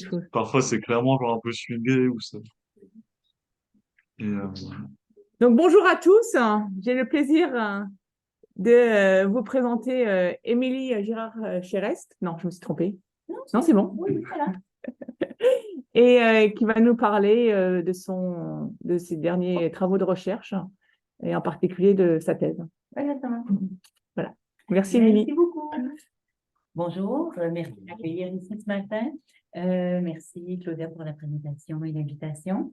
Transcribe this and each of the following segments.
chose. Parfois, c'est clairement genre un peu swingé ou ça. Et, Donc, bonjour à tous. J'ai le plaisir de vous présenter Émilie Girard-Chéreste. Non, je me suis trompée. Non, c'est bon. Oui, voilà. Et qui va nous parler de ses derniers travaux de recherche et en particulier de sa thèse. Exactement. Voilà. Merci, Émilie. Merci beaucoup. Bonjour, merci de m'accueillir ici ce matin. Merci Claudia pour la présentation et l'invitation.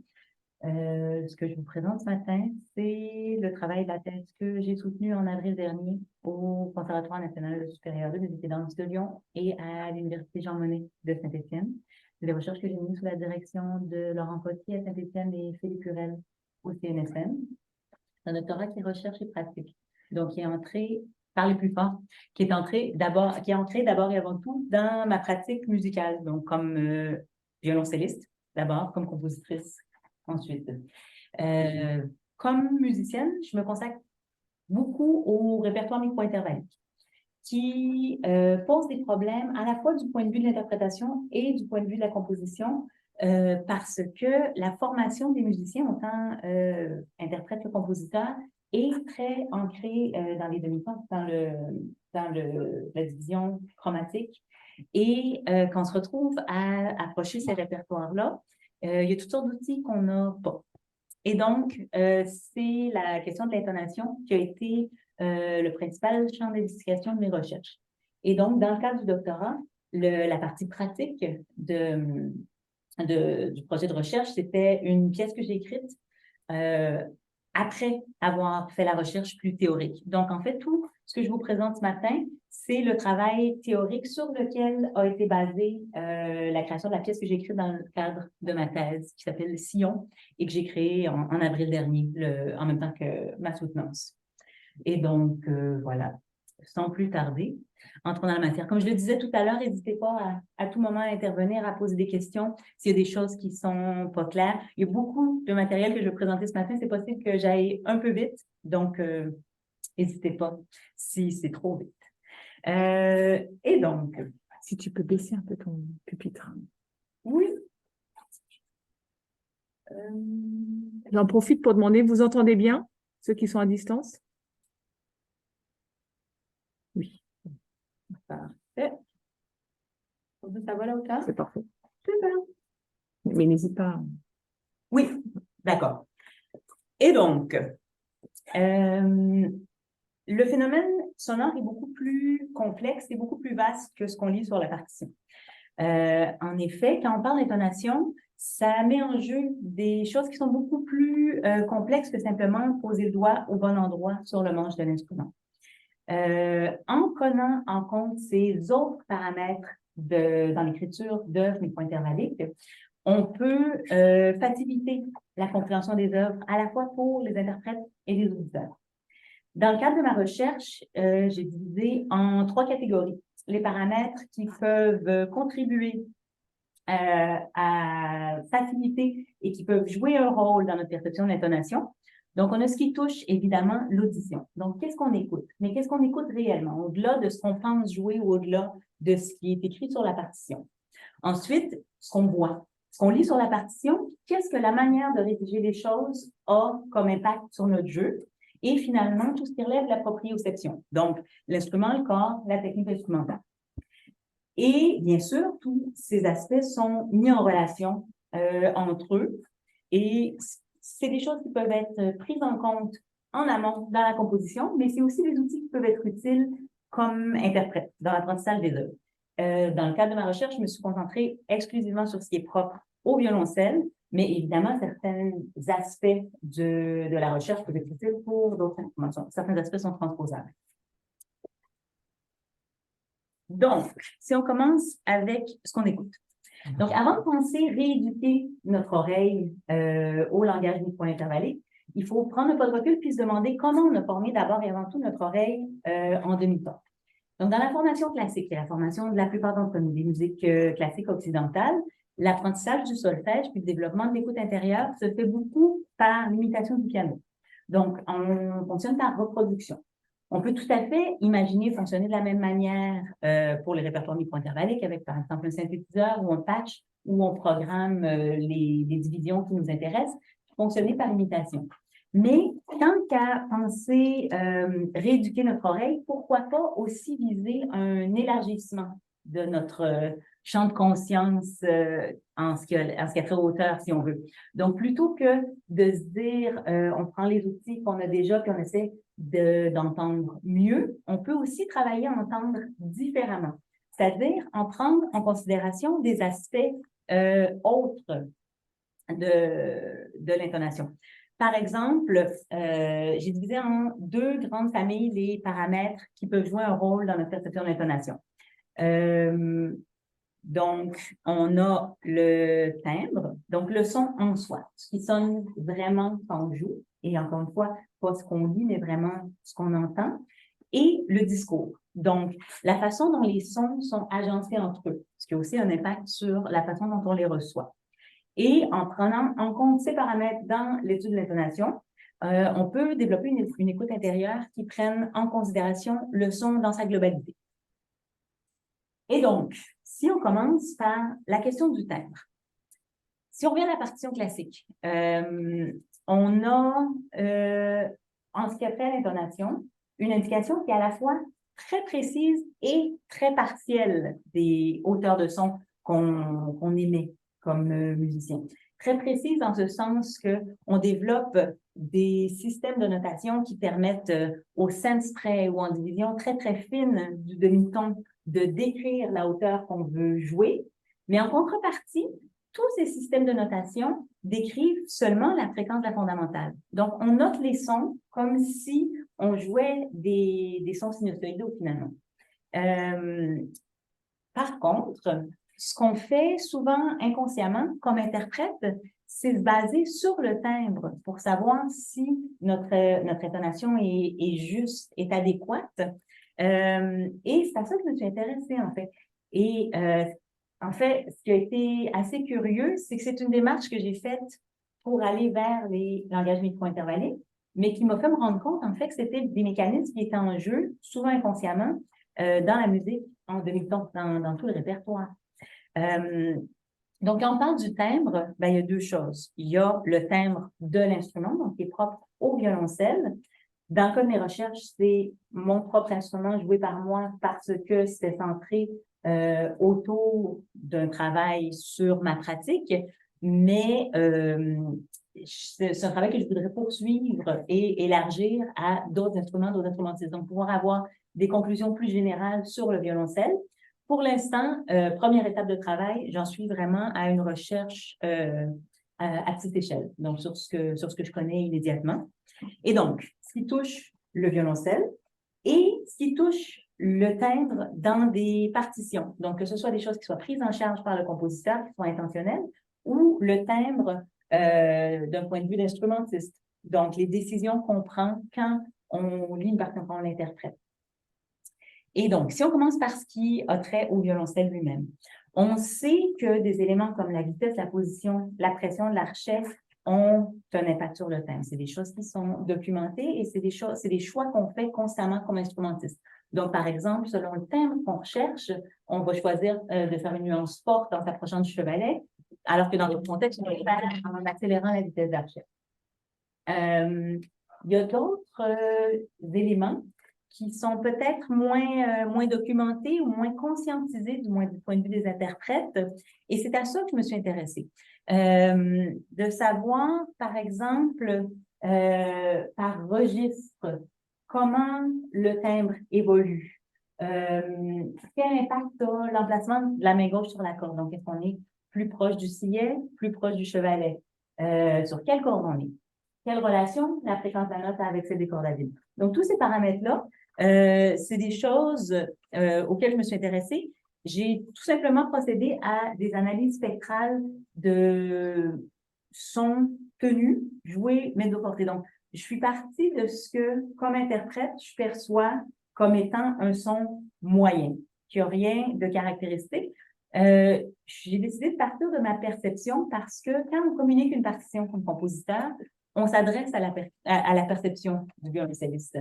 Ce que je vous présente ce matin, c'est le travail de la thèse que j'ai soutenu en avril dernier au Conservatoire national supérieur des études de Lyon et à l'Université Jean Monnet de Saint-Étienne. C'est des recherches que j'ai menées sous la direction de Laurent Potier à Saint-Étienne et Philippe Purel au CNSM. C'est un doctorat qui est recherche et pratique. Donc, qui est entré par les plus forts, qui est ancré d'abord et avant tout dans ma pratique musicale, donc comme violoncelliste d'abord, comme compositrice ensuite. Comme musicienne, je me consacre beaucoup au répertoire micro-intervallique qui pose des problèmes à la fois du point de vue de l'interprétation et du point de vue de la composition parce que la formation des musiciens, autant interprète que compositeur, est très ancrée dans les demi-temps, la division chromatique. Et quand on se retrouve à approcher ces répertoires-là, il y a toutes sortes d'outils qu'on n'a pas. Et donc, c'est la question de l'intonation qui a été le principal champ d'investigation de mes recherches. Et donc, dans le cadre du doctorat, la partie pratique du projet de recherche, c'était une pièce que j'ai écrite après avoir fait la recherche plus théorique. Donc, en fait, tout ce que je vous présente ce matin, c'est le travail théorique sur lequel a été basée la création de la pièce que j'ai écrite dans le cadre de ma thèse, qui s'appelle Sillon, et que j'ai créée en avril dernier, en même temps que ma soutenance. Et donc, voilà, sans plus tarder, entrons dans la matière. Comme je le disais tout à l'heure, n'hésitez pas à tout moment à intervenir, à poser des questions s'il y a des choses qui sont pas claires. Il y a beaucoup de matériel que je vais présenter ce matin. C'est possible que j'aille un peu vite, donc n'hésitez pas si c'est trop vite. Et donc, Si tu peux baisser un peu ton pupitre. oui. J'en profite pour demander, vous entendez bien, ceux qui sont à distance? Oui, Parfait. Ça va là autant? c'est parfait. Super. Mais n'hésite pas. Oui, d'accord. Et donc, le phénomène sonore est beaucoup plus complexe et beaucoup plus vaste que ce qu'on lit sur la partition. En effet, quand on parle d'intonation, ça met en jeu des choses qui sont beaucoup plus complexes que simplement poser le doigt au bon endroit sur le manche de l'instrument. En prenant en compte ces autres paramètres dans l'écriture d'œuvres micro-intervalliques, on peut faciliter la compréhension des œuvres à la fois pour les interprètes et les auditeurs. Dans le cadre de ma recherche, j'ai divisé en 3 catégories les paramètres qui peuvent contribuer à faciliter et qui peuvent jouer un rôle dans notre perception de l'intonation. Donc, on a ce qui touche évidemment l'audition. Donc, qu'est-ce qu'on écoute? Mais qu'est-ce qu'on écoute réellement, au-delà de ce qu'on pense jouer ou au-delà de ce qui est écrit sur la partition? Ensuite, ce qu'on voit. Ce qu'on lit sur la partition, qu'est-ce que la manière de rédiger les choses a comme impact sur notre jeu? Et finalement, tout ce qui relève de la proprioception. Donc, l'instrument, le corps, la technique instrumentale. Et bien sûr, tous ces aspects sont mis en relation entre eux. Et c'est des choses qui peuvent être prises en compte en amont dans la composition, mais c'est aussi des outils qui peuvent être utiles comme interprète dans l'apprentissage des œuvres. Dans le cadre de ma recherche, je me suis concentrée exclusivement sur ce qui est propre au violoncelle, mais évidemment, certains aspects de la recherche peuvent être utiles pour d'autres informations. Certains aspects sont transposables. Donc, si on commence avec ce qu'on écoute. Donc, avant de penser rééduquer notre oreille au langage micro-intervallique, il faut prendre un pas de recul puis se demander comment on a formé d'abord et avant tout notre oreille en demi-ton. Donc, dans la formation classique, et la formation de la plupart d'entre nous, des musiques classiques occidentales, l'apprentissage du solfège puis le développement de l'écoute intérieure se fait beaucoup par l'imitation du piano. Donc, on fonctionne par reproduction. On peut tout à fait imaginer fonctionner de la même manière pour les répertoires micro-intervalliques avec, par exemple, un synthétiseur ou un patch où on programme les divisions qui nous intéressent, fonctionner par imitation. Mais tant qu'à penser rééduquer notre oreille, pourquoi pas aussi viser un élargissement de notre champ de conscience en ce qui a trait aux hauteur, si on veut. Donc, plutôt que de se dire, on prend les outils qu'on a déjà, puis on essaie d'entendre mieux, on peut aussi travailler à entendre différemment. C'est-à-dire en prendre en considération des aspects autres de l'intonation. Par exemple, j'ai divisé en deux grandes familles les paramètres qui peuvent jouer un rôle dans notre perception de l'intonation. Donc, on a le timbre, donc le son en soi, ce qui sonne vraiment quand on joue, et encore une fois, pas ce qu'on dit, mais vraiment ce qu'on entend, et le discours. Donc, la façon dont les sons sont agencés entre eux, ce qui a aussi un impact sur la façon dont on les reçoit. Et en prenant en compte ces paramètres dans l'étude de l'intonation, on peut développer une écoute intérieure qui prenne en considération le son dans sa globalité. Et donc, si on commence par la question du timbre. Si on revient à la partition classique, on a, en ce qui a trait à l'intonation, une indication qui est à la fois très précise et très partielle des hauteurs de son qu'on émet comme musicien. Très précise en ce sens qu'on développe des systèmes de notation qui permettent au sense près ou en division très, très fine du demi-ton de décrire la hauteur qu'on veut jouer. Mais en contrepartie, tous ces systèmes de notation décrivent seulement la fréquence de la fondamentale. Donc, on note les sons comme si on jouait des sons sinusoïdaux finalement. Par contre, ce qu'on fait souvent inconsciemment comme interprète, c'est se baser sur le timbre pour savoir si notre intonation est juste, est adéquate. Et c'est à ça que je me suis intéressée, en fait. Et en fait, ce qui a été assez curieux, c'est que c'est une démarche que j'ai faite pour aller vers les langages micro-intervallés, mais qui m'a fait me rendre compte, en fait, que c'était des mécanismes qui étaient en jeu, souvent inconsciemment, dans la musique, en demi-ton, dans tout le répertoire. Donc, quand on parle du timbre, ben, il y a deux choses. Il y a le timbre de l'instrument, donc qui est propre au violoncelle. Dans le cas de mes recherches, c'est mon propre instrument joué par moi parce que c'était centré autour d'un travail sur ma pratique, mais c'est un travail que je voudrais poursuivre et élargir à d'autres instruments, d'autres instrumentistes. Donc, pouvoir avoir des conclusions plus générales sur le violoncelle. Pour l'instant, première étape de travail, j'en suis vraiment à une recherche à petite échelle, donc sur ce que je connais immédiatement. Et donc, ce qui touche le violoncelle et ce qui touche le timbre dans des partitions, donc que ce soit des choses qui soient prises en charge par le compositeur, qui soient intentionnelles, ou le timbre d'un point de vue d'instrumentiste, donc les décisions qu'on prend quand on lit une partition, quand on l'interprète. Et donc, si on commence par ce qui a trait au violoncelle lui-même, on sait que des éléments comme la vitesse, la position, la pression de l'archet ont un impact sur le timbre. C'est des choses qui sont documentées et c'est des choix qu'on fait constamment comme instrumentiste. Donc, par exemple, selon le timbre qu'on recherche, on va choisir de faire une nuance forte en s'approchant du chevalet, alors que dans d'autres contextes, on va le faire en accélérant la vitesse d'archet. Il y a d'autres éléments qui sont peut-être moins documentés ou moins conscientisés, du moins du point de vue des interprètes. Et c'est à ça que je me suis intéressée. De savoir, par exemple, par registre, comment le timbre évolue. Quel impact a l'emplacement de la main gauche sur la corde? Donc, est-ce qu'on est plus proche du sillet, plus proche du chevalet? Sur quelle corde on est? Quelle relation la fréquence de la note a avec celle des cordes à vide? Donc, tous ces paramètres-là, c'est des choses auxquelles je me suis intéressée. J'ai tout simplement procédé à des analyses spectrales de sons tenus, joués, mezzoportés. Donc, je suis partie de ce que, comme interprète, je perçois comme étant un son moyen, qui n'a rien de caractéristique. J'ai décidé de partir de ma perception parce que quand on communique une partition comme compositeur, on s'adresse à la perception du violoncelliste.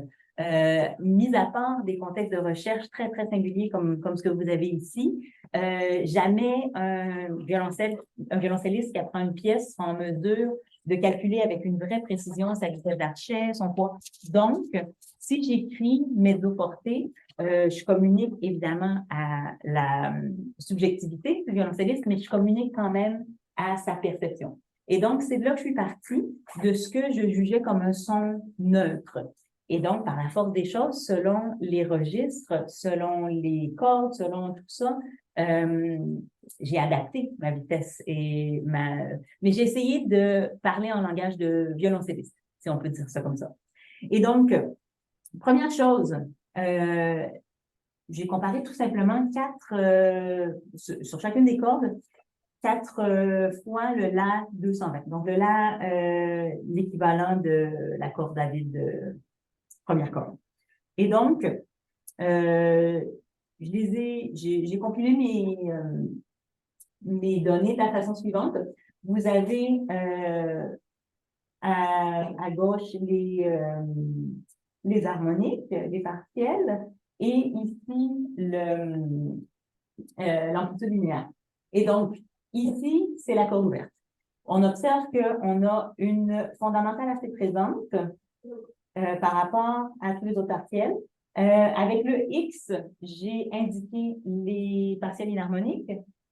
mis à part des contextes de recherche très, très singuliers comme ce que vous avez ici, jamais un violoncelliste qui apprend une pièce sera en mesure de calculer avec une vraie précision sa vitesse d'archet, son poids. Donc, si j'écris mezzo forte, je communique évidemment à la subjectivité du violoncelliste, mais je communique quand même à sa perception. Et donc, c'est de là que je suis partie, de ce que je jugeais comme un son neutre. Et donc, par la force des choses, selon les registres, selon les cordes, selon tout ça, j'ai adapté ma vitesse mais j'ai essayé de parler en langage de violoncelliste, si on peut dire ça comme ça. Et donc, première chose, j'ai comparé tout simplement sur chacune des cordes, 4 fois le La 220. Donc, le La, l'équivalent de la corde David de première corde. Et donc, j'ai compilé mes données de la façon suivante. Vous avez à gauche les harmoniques, les partiels, et ici l'amplitude linéaire. Et donc, ici, c'est la corde ouverte. On observe qu'on a une fondamentale assez présente par rapport à tous les autres partiels. Avec le X, j'ai indiqué les partiels inharmoniques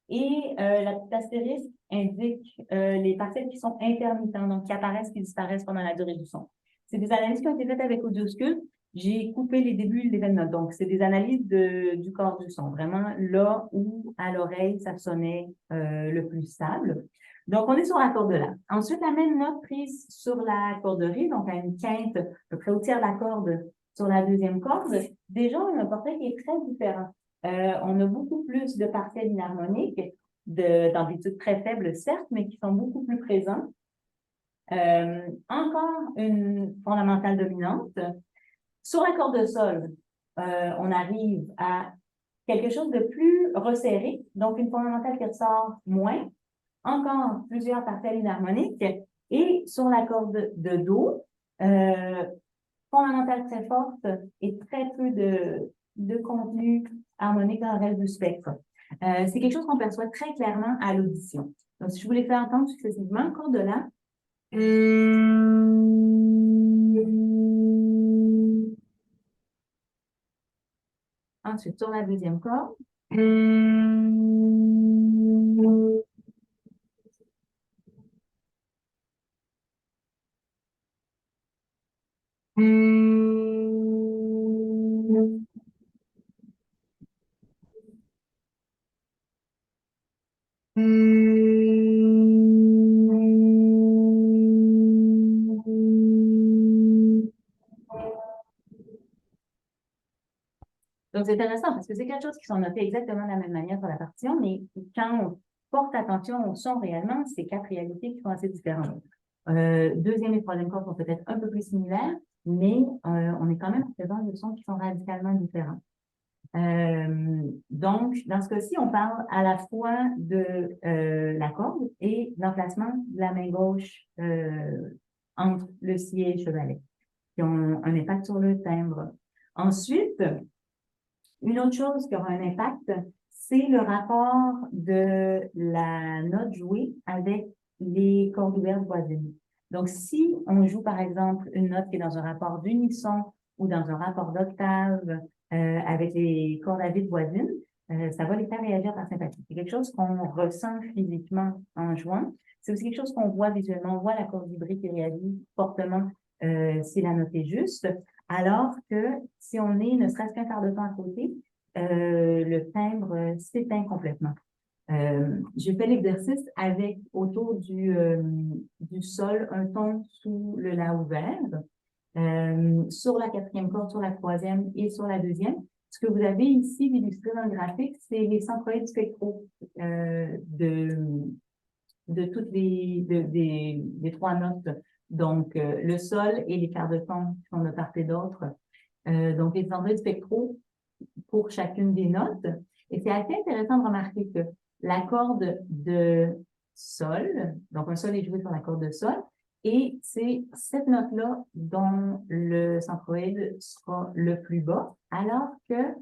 et la petite astérisque indique les partiels qui sont intermittents, donc qui apparaissent, qui disparaissent pendant la durée du son. C'est des analyses qui ont été faites avec Audiosculpt. J'ai coupé les débuts et les notes. Donc, c'est des analyses du corps du son, vraiment là où, à l'oreille, ça sonnait le plus stable. Donc, on est sur la corde La. Ensuite, la même note prise sur la corde Ré, donc à une quinte, à peu près au tiers de la corde sur la deuxième corde. Déjà, on a un portrait qui est très différent. On a beaucoup plus de partiels inharmoniques, d'amplitude très faible, certes, mais qui sont beaucoup plus présents. Encore une fondamentale dominante. Sur la corde de Sol, on arrive à quelque chose de plus resserré, donc une fondamentale qui ressort moins, encore plusieurs partiels inharmoniques, et sur la corde de Do, fondamentale très forte et très peu de contenu harmonique dans le reste du spectre. C'est quelque chose qu'on perçoit très clairement à l'audition. Donc, si je voulais faire entendre successivement, corde de La, ensuite sur la deuxième corde, donc, c'est intéressant parce que c'est quelque chose qui sont notés exactement de la même manière sur la partition, mais quand on porte attention au son réellement, c'est 4 réalités qui sont assez différentes. Deuxième et troisième cordes sont peut-être un peu plus similaires, mais on est quand même en présence de sons qui sont radicalement différents. Donc, dans ce cas-ci, on parle à la fois de la corde et l'emplacement de la main gauche entre le si et le chevalet, qui ont un impact sur le timbre. Ensuite, une autre chose qui aura un impact, c'est le rapport de la note jouée avec les cordes ouvertes voisines. Donc, si on joue, par exemple, une note qui est dans un rapport d'unisson ou dans un rapport d'octave avec les cordes à vide voisines, ça va les faire réagir par sympathie. C'est quelque chose qu'on ressent physiquement en jouant. C'est aussi quelque chose qu'on voit visuellement. On voit la corde vibrée qui réagit fortement si la note est juste. Alors que si on est ne serait-ce qu'un quart de temps à côté, le timbre s'éteint complètement. J'ai fait l'exercice avec autour du sol un ton sous le La ouvert, sur la quatrième corde, sur la troisième et sur la deuxième. Ce que vous avez ici illustré dans le graphique, c'est les centroïdes spectraux de toutes des 3 notes. Donc, le sol et les quarts de ton qui sont de part et d'autre. Donc, les centroïdes spectraux pour chacune des notes. Et c'est assez intéressant de remarquer que la corde de Sol, donc un Sol est joué sur la corde de Sol, Et c'est cette note-là dont le centroïde sera le plus bas, alors qu'elle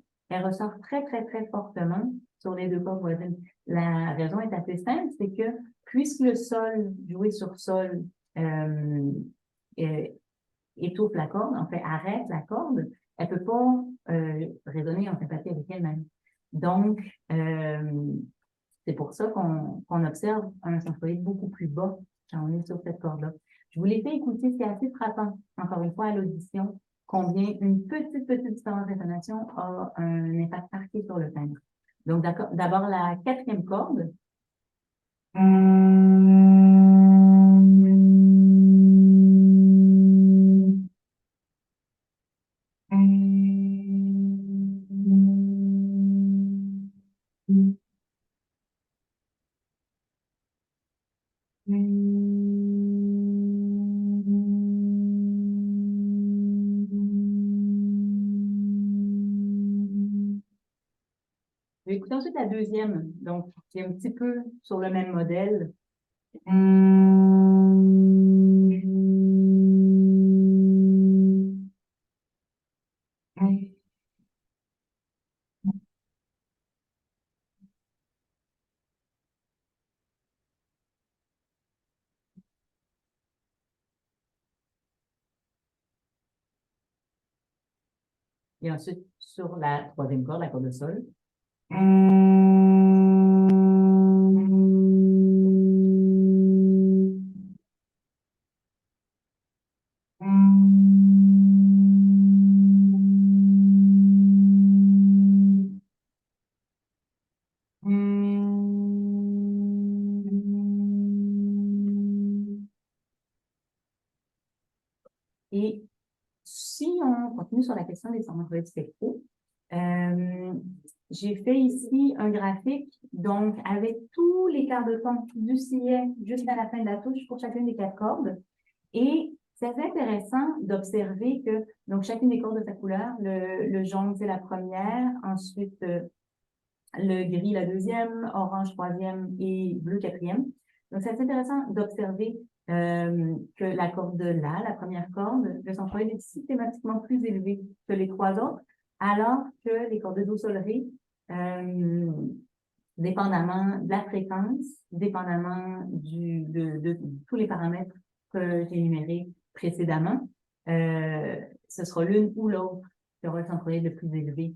ressort très, très, très fortement sur les deux cordes voisines. La raison est assez simple, c'est que puisque le sol, joué sur sol, étouffe la corde, en fait, arrête la corde, elle peut pas résonner en sympathie avec elle-même. Donc, c'est pour ça qu'on observe un centroïde beaucoup plus bas quand on est sur cette corde-là. Je vous l'ai fait écouter, c'est assez frappant, encore une fois, à l'audition, combien une petite différence d'intonation a un impact marqué sur le timbre. Donc, d'abord, la quatrième corde. Je vais écouter ensuite la deuxième, donc qui est un petit peu sur le même modèle. Et ensuite, sur la troisième corde, la corde de sol. Et si on continue sur la question des centroïdes spectraux, j'ai fait ici un graphique, donc avec tous les quarts de ton du sillet jusqu'à la fin de la touche pour chacune des 4 cordes. Et c'est intéressant d'observer que donc chacune des cordes de sa couleur, le jaune c'est la première, ensuite le gris la deuxième, orange troisième et bleu quatrième. Donc c'est intéressant d'observer que la corde de la première corde, le centroïde est systématiquement plus élevé que les 3 autres, alors que les cordes de do sol ré, dépendamment de la fréquence, dépendamment de tous les paramètres que j'ai énumérés précédemment, ce sera l'une ou l'autre qui aura le centroïde le plus élevé.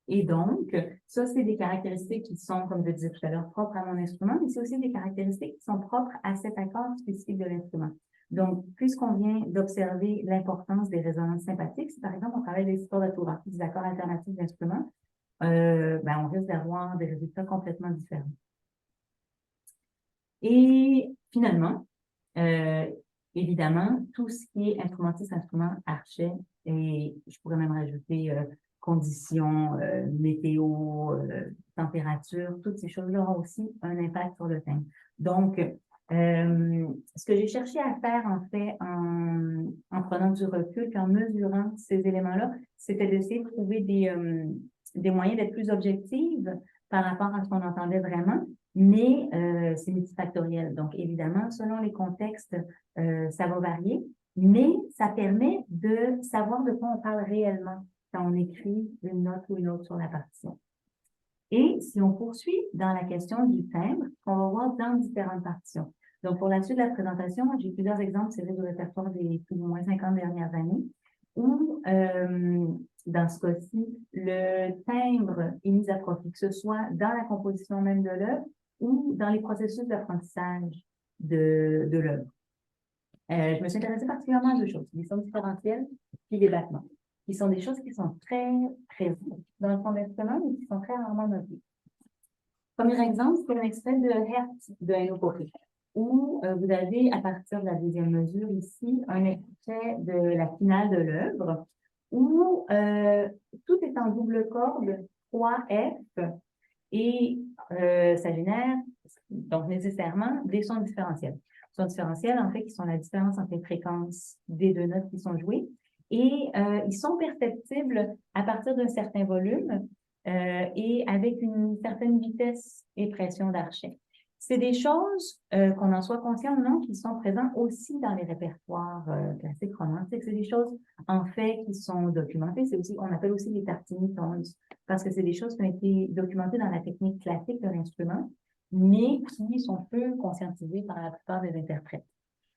Et donc, ça, c'est des caractéristiques qui sont, comme je disais tout à l'heure, propres à mon instrument, mais c'est aussi des caractéristiques qui sont propres à cet accord spécifique de l'instrument. Donc, puisqu'on vient d'observer l'importance des résonances sympathiques, si par exemple on travaille des supports de Tura, des accords alternatifs d'instruments, on risque d'avoir des résultats complètement différents. Et finalement, évidemment, tout ce qui est instrumentiste, instrument, archet, et je pourrais même rajouter conditions, météo, température, toutes ces choses-là ont aussi un impact sur le timbre. Donc, ce que j'ai cherché à faire, en fait, en prenant du recul, en mesurant ces éléments-là, c'était d'essayer de trouver des moyens d'être plus objectives par rapport à ce qu'on entendait vraiment, mais c'est multifactoriel. Donc, évidemment, selon les contextes, ça va varier, mais ça permet de savoir de quoi on parle réellement quand on écrit une note ou une autre sur la partition. Et si on poursuit dans la question du timbre, qu'on va voir dans différentes partitions. Donc, pour la suite de la présentation, j'ai plusieurs exemples tirés du répertoire des plus ou moins 50 dernières années, où, dans ce cas-ci, le timbre est mis à profit, que ce soit dans la composition même de l'œuvre ou dans les processus d'apprentissage de l'œuvre. Je me suis intéressée particulièrement à 2 choses, les sons différentiels et les battements, qui sont des choses qui sont très présentes dans le fond d'instrument, mais qui sont très rarement notées. Premier exemple, c'est un extrait de Hertz de Ennio Poré, où vous avez, à partir de la deuxième mesure ici, un extrait de la finale de l'œuvre, où tout est en double corde, 3F, et ça génère donc nécessairement des sons différentiels. Sons différentiels, en fait, qui sont la différence entre les fréquences des 2 notes qui sont jouées, et ils sont perceptibles à partir d'un certain volume et avec une certaine vitesse et pression d'archet. C'est des choses, qu'on en soit conscient ou non, qui sont présentes aussi dans les répertoires classiques romantiques. C'est des choses, en fait, qui sont documentées. C'est aussi, on appelle aussi les tartini tones, parce que c'est des choses qui ont été documentées dans la technique classique de l'instrument, mais qui sont peu conscientisées par la plupart des interprètes.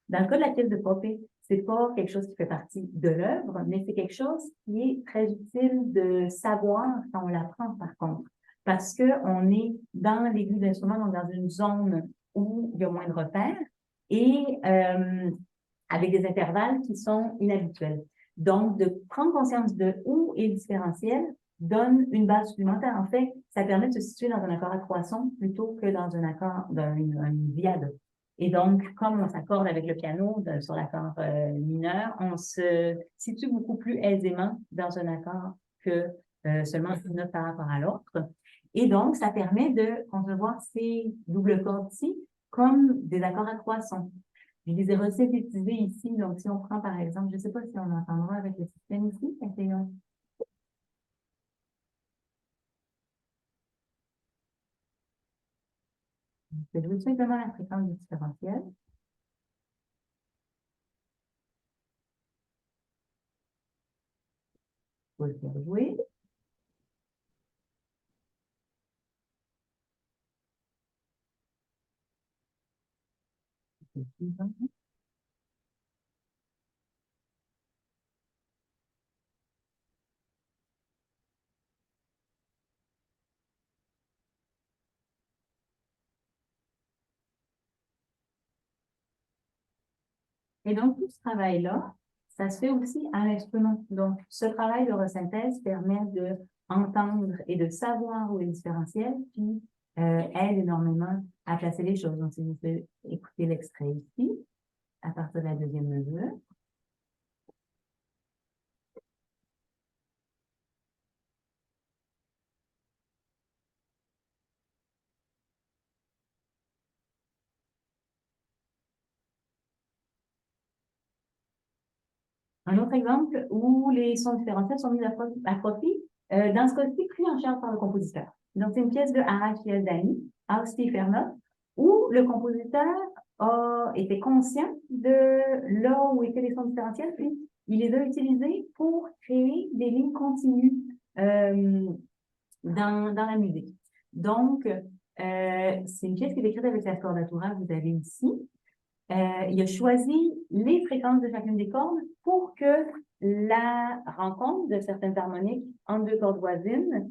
Dans le cas de la pièce de Popée, c'est pas quelque chose qui fait partie de l'œuvre, mais c'est quelque chose qui est très utile de savoir quand on l'apprend, par contre. Parce que on est dans l'aigu de l'instrument, donc dans une zone où il y a moins de repères et avec des intervalles qui sont inhabituels. Donc, de prendre conscience de où est le différentiel donne une base supplémentaire. En fait, ça permet de se situer dans un accord à trois sons plutôt que dans un accord, dans une diade. Et donc, comme on s'accorde avec le piano sur l'accord mineur, on se situe beaucoup plus aisément dans un accord que seulement une note par rapport à l'autre. Et donc, ça permet de concevoir ces doubles cordes-ci comme des accords à trois sons. Je les ai resynthétisés ici. Donc, si on prend par exemple, je ne sais pas si on entendra avec le système ici, essayons. Je vais jouer simplement la fréquence du différentiel. Je vais le faire jouer. Et donc, tout ce travail-là, ça se fait aussi à l'instrument. Donc, ce travail de resynthèse permet d'entendre et de savoir où est le différentiel, puis aide énormément à placer les choses. Donc, si vous pouvez écouter l'extrait ici, à partir de la deuxième mesure. Un autre exemple où les sons différentiels sont mis à profit, dans ce cas-ci, pris en charge par le compositeur. Donc, c'est une pièce de Arash Yazdani, Austi Fermat, où le compositeur a été conscient de là où étaient les sons différentiels, puis il les a utilisés pour créer des lignes continues dans la musique. Donc, c'est une pièce qui est écrite avec la scordatura que vous avez ici. Il a choisi les fréquences de chacune des cordes pour que la rencontre de certaines harmoniques en deux cordes voisines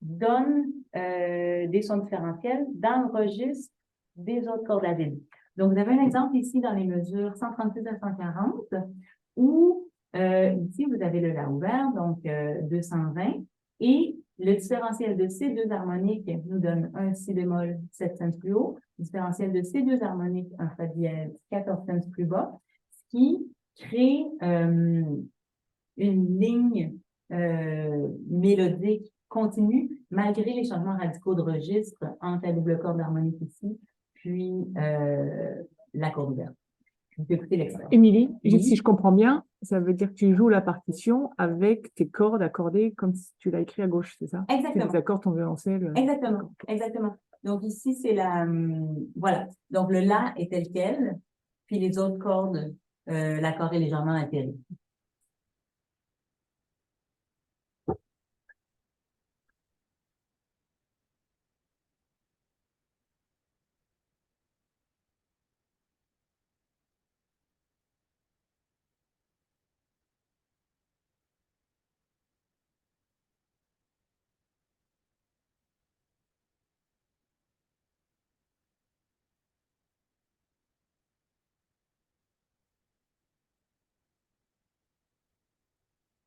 donne des sons différentiels dans le registre des autres cordes latines. Donc, vous avez un exemple ici dans les mesures 136 à 140 où ici, vous avez le La ouvert, donc 220, et le différentiel de ces deux harmoniques nous donne un Si bémol 7 cents plus haut, le différentiel de ces deux harmoniques, un Fa dièse 14 cents plus bas, ce qui crée une ligne mélodique continue, malgré les changements radicaux de registre entre la double corde harmonique ici, puis la corde ouverte. Vous pouvez écouter l'extrait. Émilie, Oui. si je comprends bien, ça veut dire que tu joues la partition avec tes cordes accordées comme si tu l'as écrit à gauche, c'est ça? Exactement. C'est des accords ton violoncelle. Exactement, exactement. Donc ici, c'est voilà. Donc le La est tel quel, puis les autres cordes, l'accord est légèrement altéré.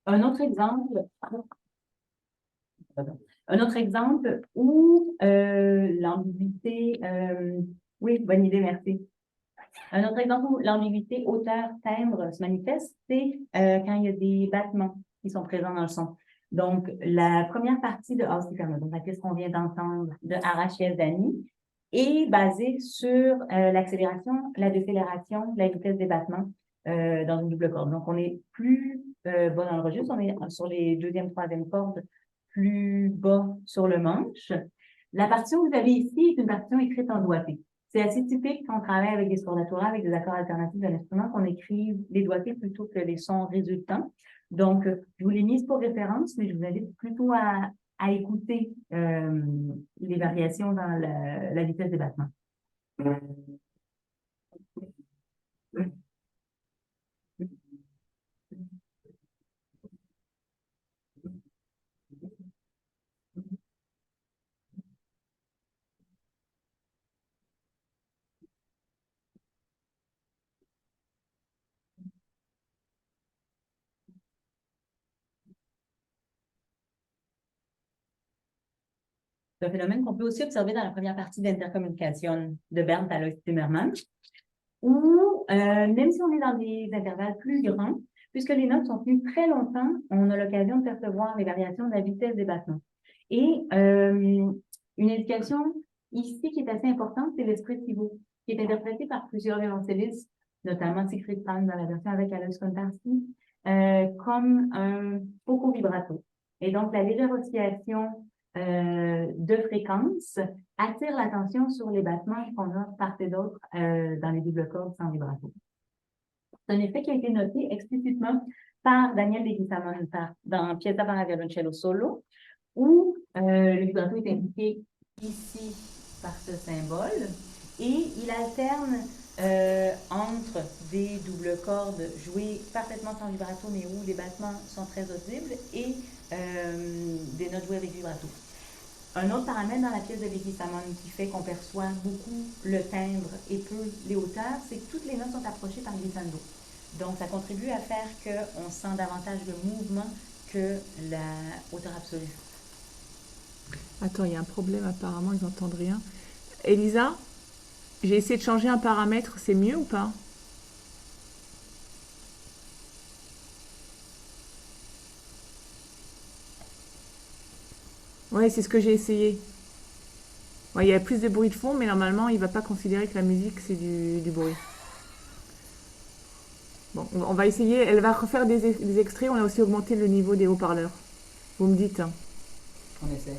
Un autre exemple, où l'ambiguïté, oui, bonne idée, merci. Un autre exemple où l'ambiguïté auteur-timbre se manifeste, c'est quand il y a des battements qui sont présents dans le son. Donc, la première partie de Austi Fermat, donc la pièce qu'on vient d'entendre de Arash Yazdani, est basée sur l'accélération, la décélération, la vitesse des battements dans une double corde. Donc, on est plus bas dans le registre, on est sur les deuxième, troisième cordes, plus bas sur le manche. La partition que vous avez ici est une partition écrite en doigté. C'est assez typique quand on travaille avec des scordatura, avec des accords alternatifs de l'instrument, qu'on écrive les doigtés plutôt que les sons résultants. Donc, je vous l'ai mise pour référence, mais je vous invite plutôt à écouter les variations dans la vitesse des battements. C'est un phénomène qu'on peut aussi observer dans la première partie d'Intercommunication de Bernd Alois Zimmermann, où, même si on est dans des intervalles plus grands, puisque les notes sont tenues très longtemps, on a l'occasion de percevoir les variations de la vitesse des battements. Et une indication ici qui est assez importante, c'est l'espressivo, qui est interprété par plusieurs violoncellistes, notamment Siegfried Pan dans la version avec Alois Kontarski, comme un poco vibrato. Et donc, la légère oscillation de fréquence attire l'attention sur les battements qu'on a de part et d'autre dans les doubles cordes sans vibrato. C'est un effet qui a été noté explicitement par Daniel De Guisamon dans Piazza para violoncello solo, où le vibrato est indiqué ici par ce symbole, et il alterne entre des doubles cordes jouées parfaitement sans vibrato, mais où les battements sont très audibles, et des notes jouées avec vibrato. Un autre paramètre dans la pièce de Leguizamon qui fait qu'on perçoit beaucoup le timbre et peu les hauteurs, c'est que toutes les notes sont approchées par glissando. Donc, ça contribue à faire qu'on sent davantage le mouvement que la hauteur absolue. Attends, il y a un problème apparemment, ils n'entendent rien. Elisa, j'ai essayé de changer un paramètre, c'est mieux ou pas? Oui, c'est ce que j'ai essayé. Ouais, il y a plus de bruit de fond, mais normalement, il ne va pas considérer que la musique, c'est du bruit. Bon, on va essayer. Elle va refaire des extraits. On a aussi augmenté le niveau des haut-parleurs. Vous me dites. Hein. On essaie.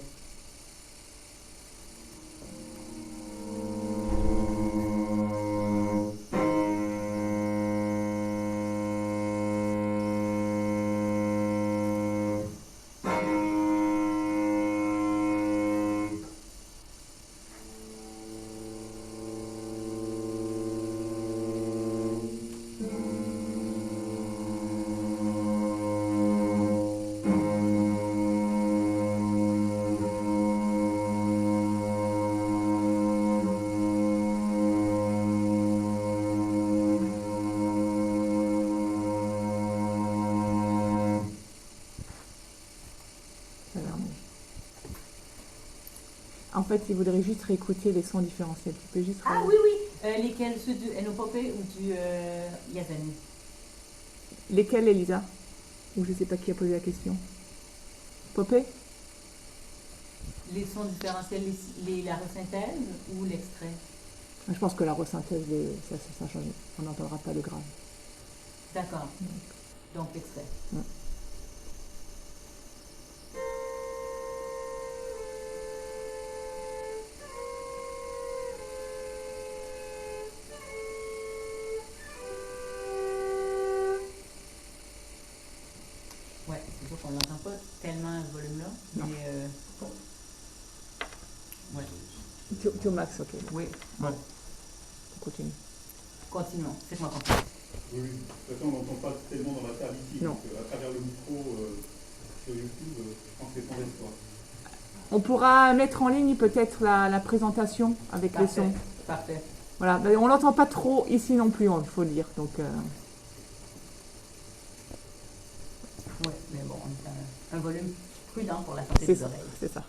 En fait, il voudrait juste réécouter les sons différentiels. Tu peux juste. Ah oui, oui. Lesquels? Ceux du Enopopé ou du Yazani? Lesquels, Elisa? Ou je ne sais pas qui a posé la question. Popé? Les sons différentiels, la resynthèse ou l'extrait? Je pense que la resynthèse, ça change. On n'entendra pas le grave. D'accord. Donc l'extrait. Ouais. Ouais, c'est sûr qu'on n'entend pas tellement à ce volume-là. Non. Mais ouais. Tu es au max, ok. Oui. Bon. On continue. Continuons. Faites-moi confiance. Oui, de toute façon, on n'entend pas tellement dans la salle ici. Non. Donc, à travers le micro sur YouTube, je pense que c'est sans espoir. On pourra mettre en ligne peut-être la présentation avec les sons. Parfait. Voilà, ben, on l'entend pas trop ici non plus, il faut le dire. Donc, Oui, mais bon, on est un volume prudent pour la santé des oreilles. C'est ça.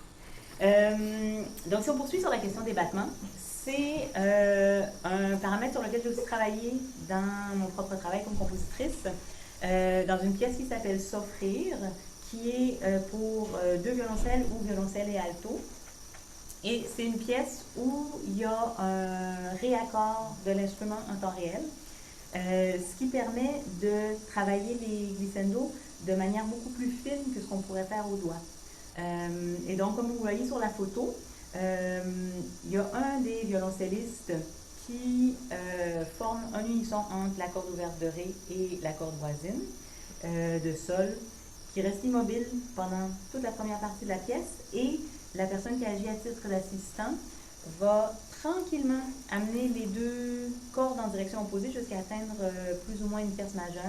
Donc, si on poursuit sur la question des battements, c'est un paramètre sur lequel j'ai aussi travaillé dans mon propre travail comme compositrice, dans une pièce qui s'appelle S'offrir, qui est pour deux violoncelles ou violoncelle et alto. Et c'est une pièce où il y a un réaccord de l'instrument en temps réel, ce qui permet de travailler les glissando de manière beaucoup plus fine que ce qu'on pourrait faire au doigt. Et donc, comme vous voyez sur la photo, Il y a un des violoncellistes qui forme un unisson entre la corde ouverte de Ré et la corde voisine de Sol, qui reste immobile pendant toute la première partie de la pièce, et la personne qui agit à titre d'assistant va tranquillement amener les deux cordes en direction opposée jusqu'à atteindre plus ou moins une tierce majeure.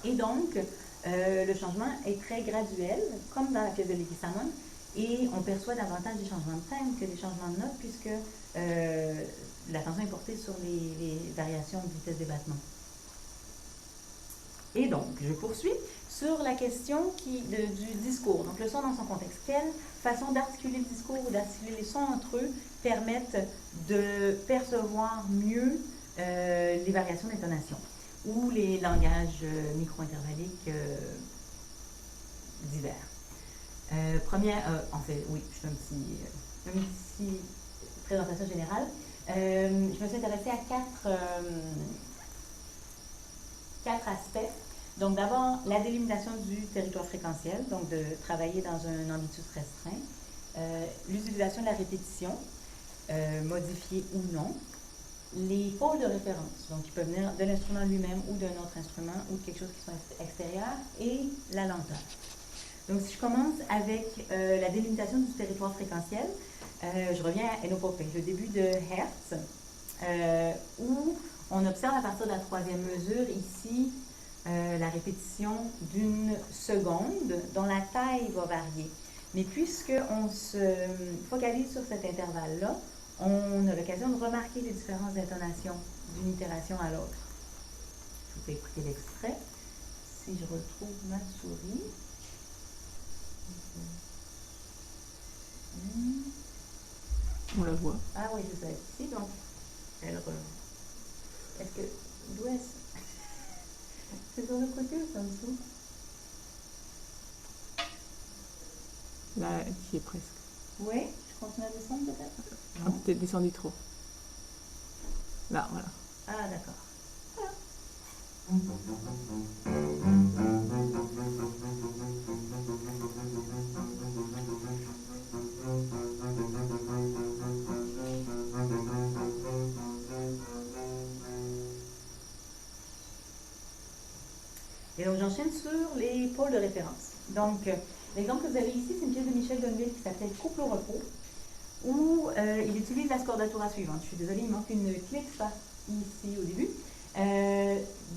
Et donc, le changement est très graduel, comme dans la pièce de Leguizamon, et on perçoit davantage des changements de thème que des changements de notes, puisque l'attention est portée sur les variations de vitesse des battements. Et donc, je poursuis sur la question du discours, donc le son dans son contexte. Quelle façon d'articuler le discours ou d'articuler les sons entre eux permettent de percevoir mieux les variations d'intonation ou les langages micro-intervalliques divers. En fait, oui, je fais une petite présentation générale. Je me suis intéressée à quatre aspects. Donc, d'abord, la délimitation du territoire fréquentiel, donc de travailler dans un ambitus restreint. L'utilisation de la répétition, modifiée ou non. Les pôles de référence, donc qui peuvent venir de l'instrument lui-même ou d'un autre instrument ou de quelque chose qui soit extérieur, et la lenteur. Donc, si je commence avec la délimitation du territoire fréquentiel, je reviens à Enopopée, le début de Hertz, où on observe à partir de la troisième mesure ici la répétition d'une seconde dont la taille va varier. Mais puisqu'on se focalise sur cet intervalle-là, on a l'occasion de remarquer les différences d'intonation d'une itération à l'autre. Je vous fais écouter l'extrait. Si je retrouve ma souris. On la voit. Ah oui, c'est ça, ici, donc, est-ce que, d'où est-ce? C'est sur le côté ou c'est en dessous? Là, qui est presque. Oui, je continue à descendre peut-être? Ah, peut-être descendu trop. Là, voilà. Ah, d'accord. Voilà. Et donc, j'enchaîne sur les pôles de référence. Donc, l'exemple que vous avez ici, c'est une pièce de Michel Gonville qui s'appelle Couple au repos, où il utilise la scordatura suivante. Je suis désolée, il manque une clé de fa ici au début.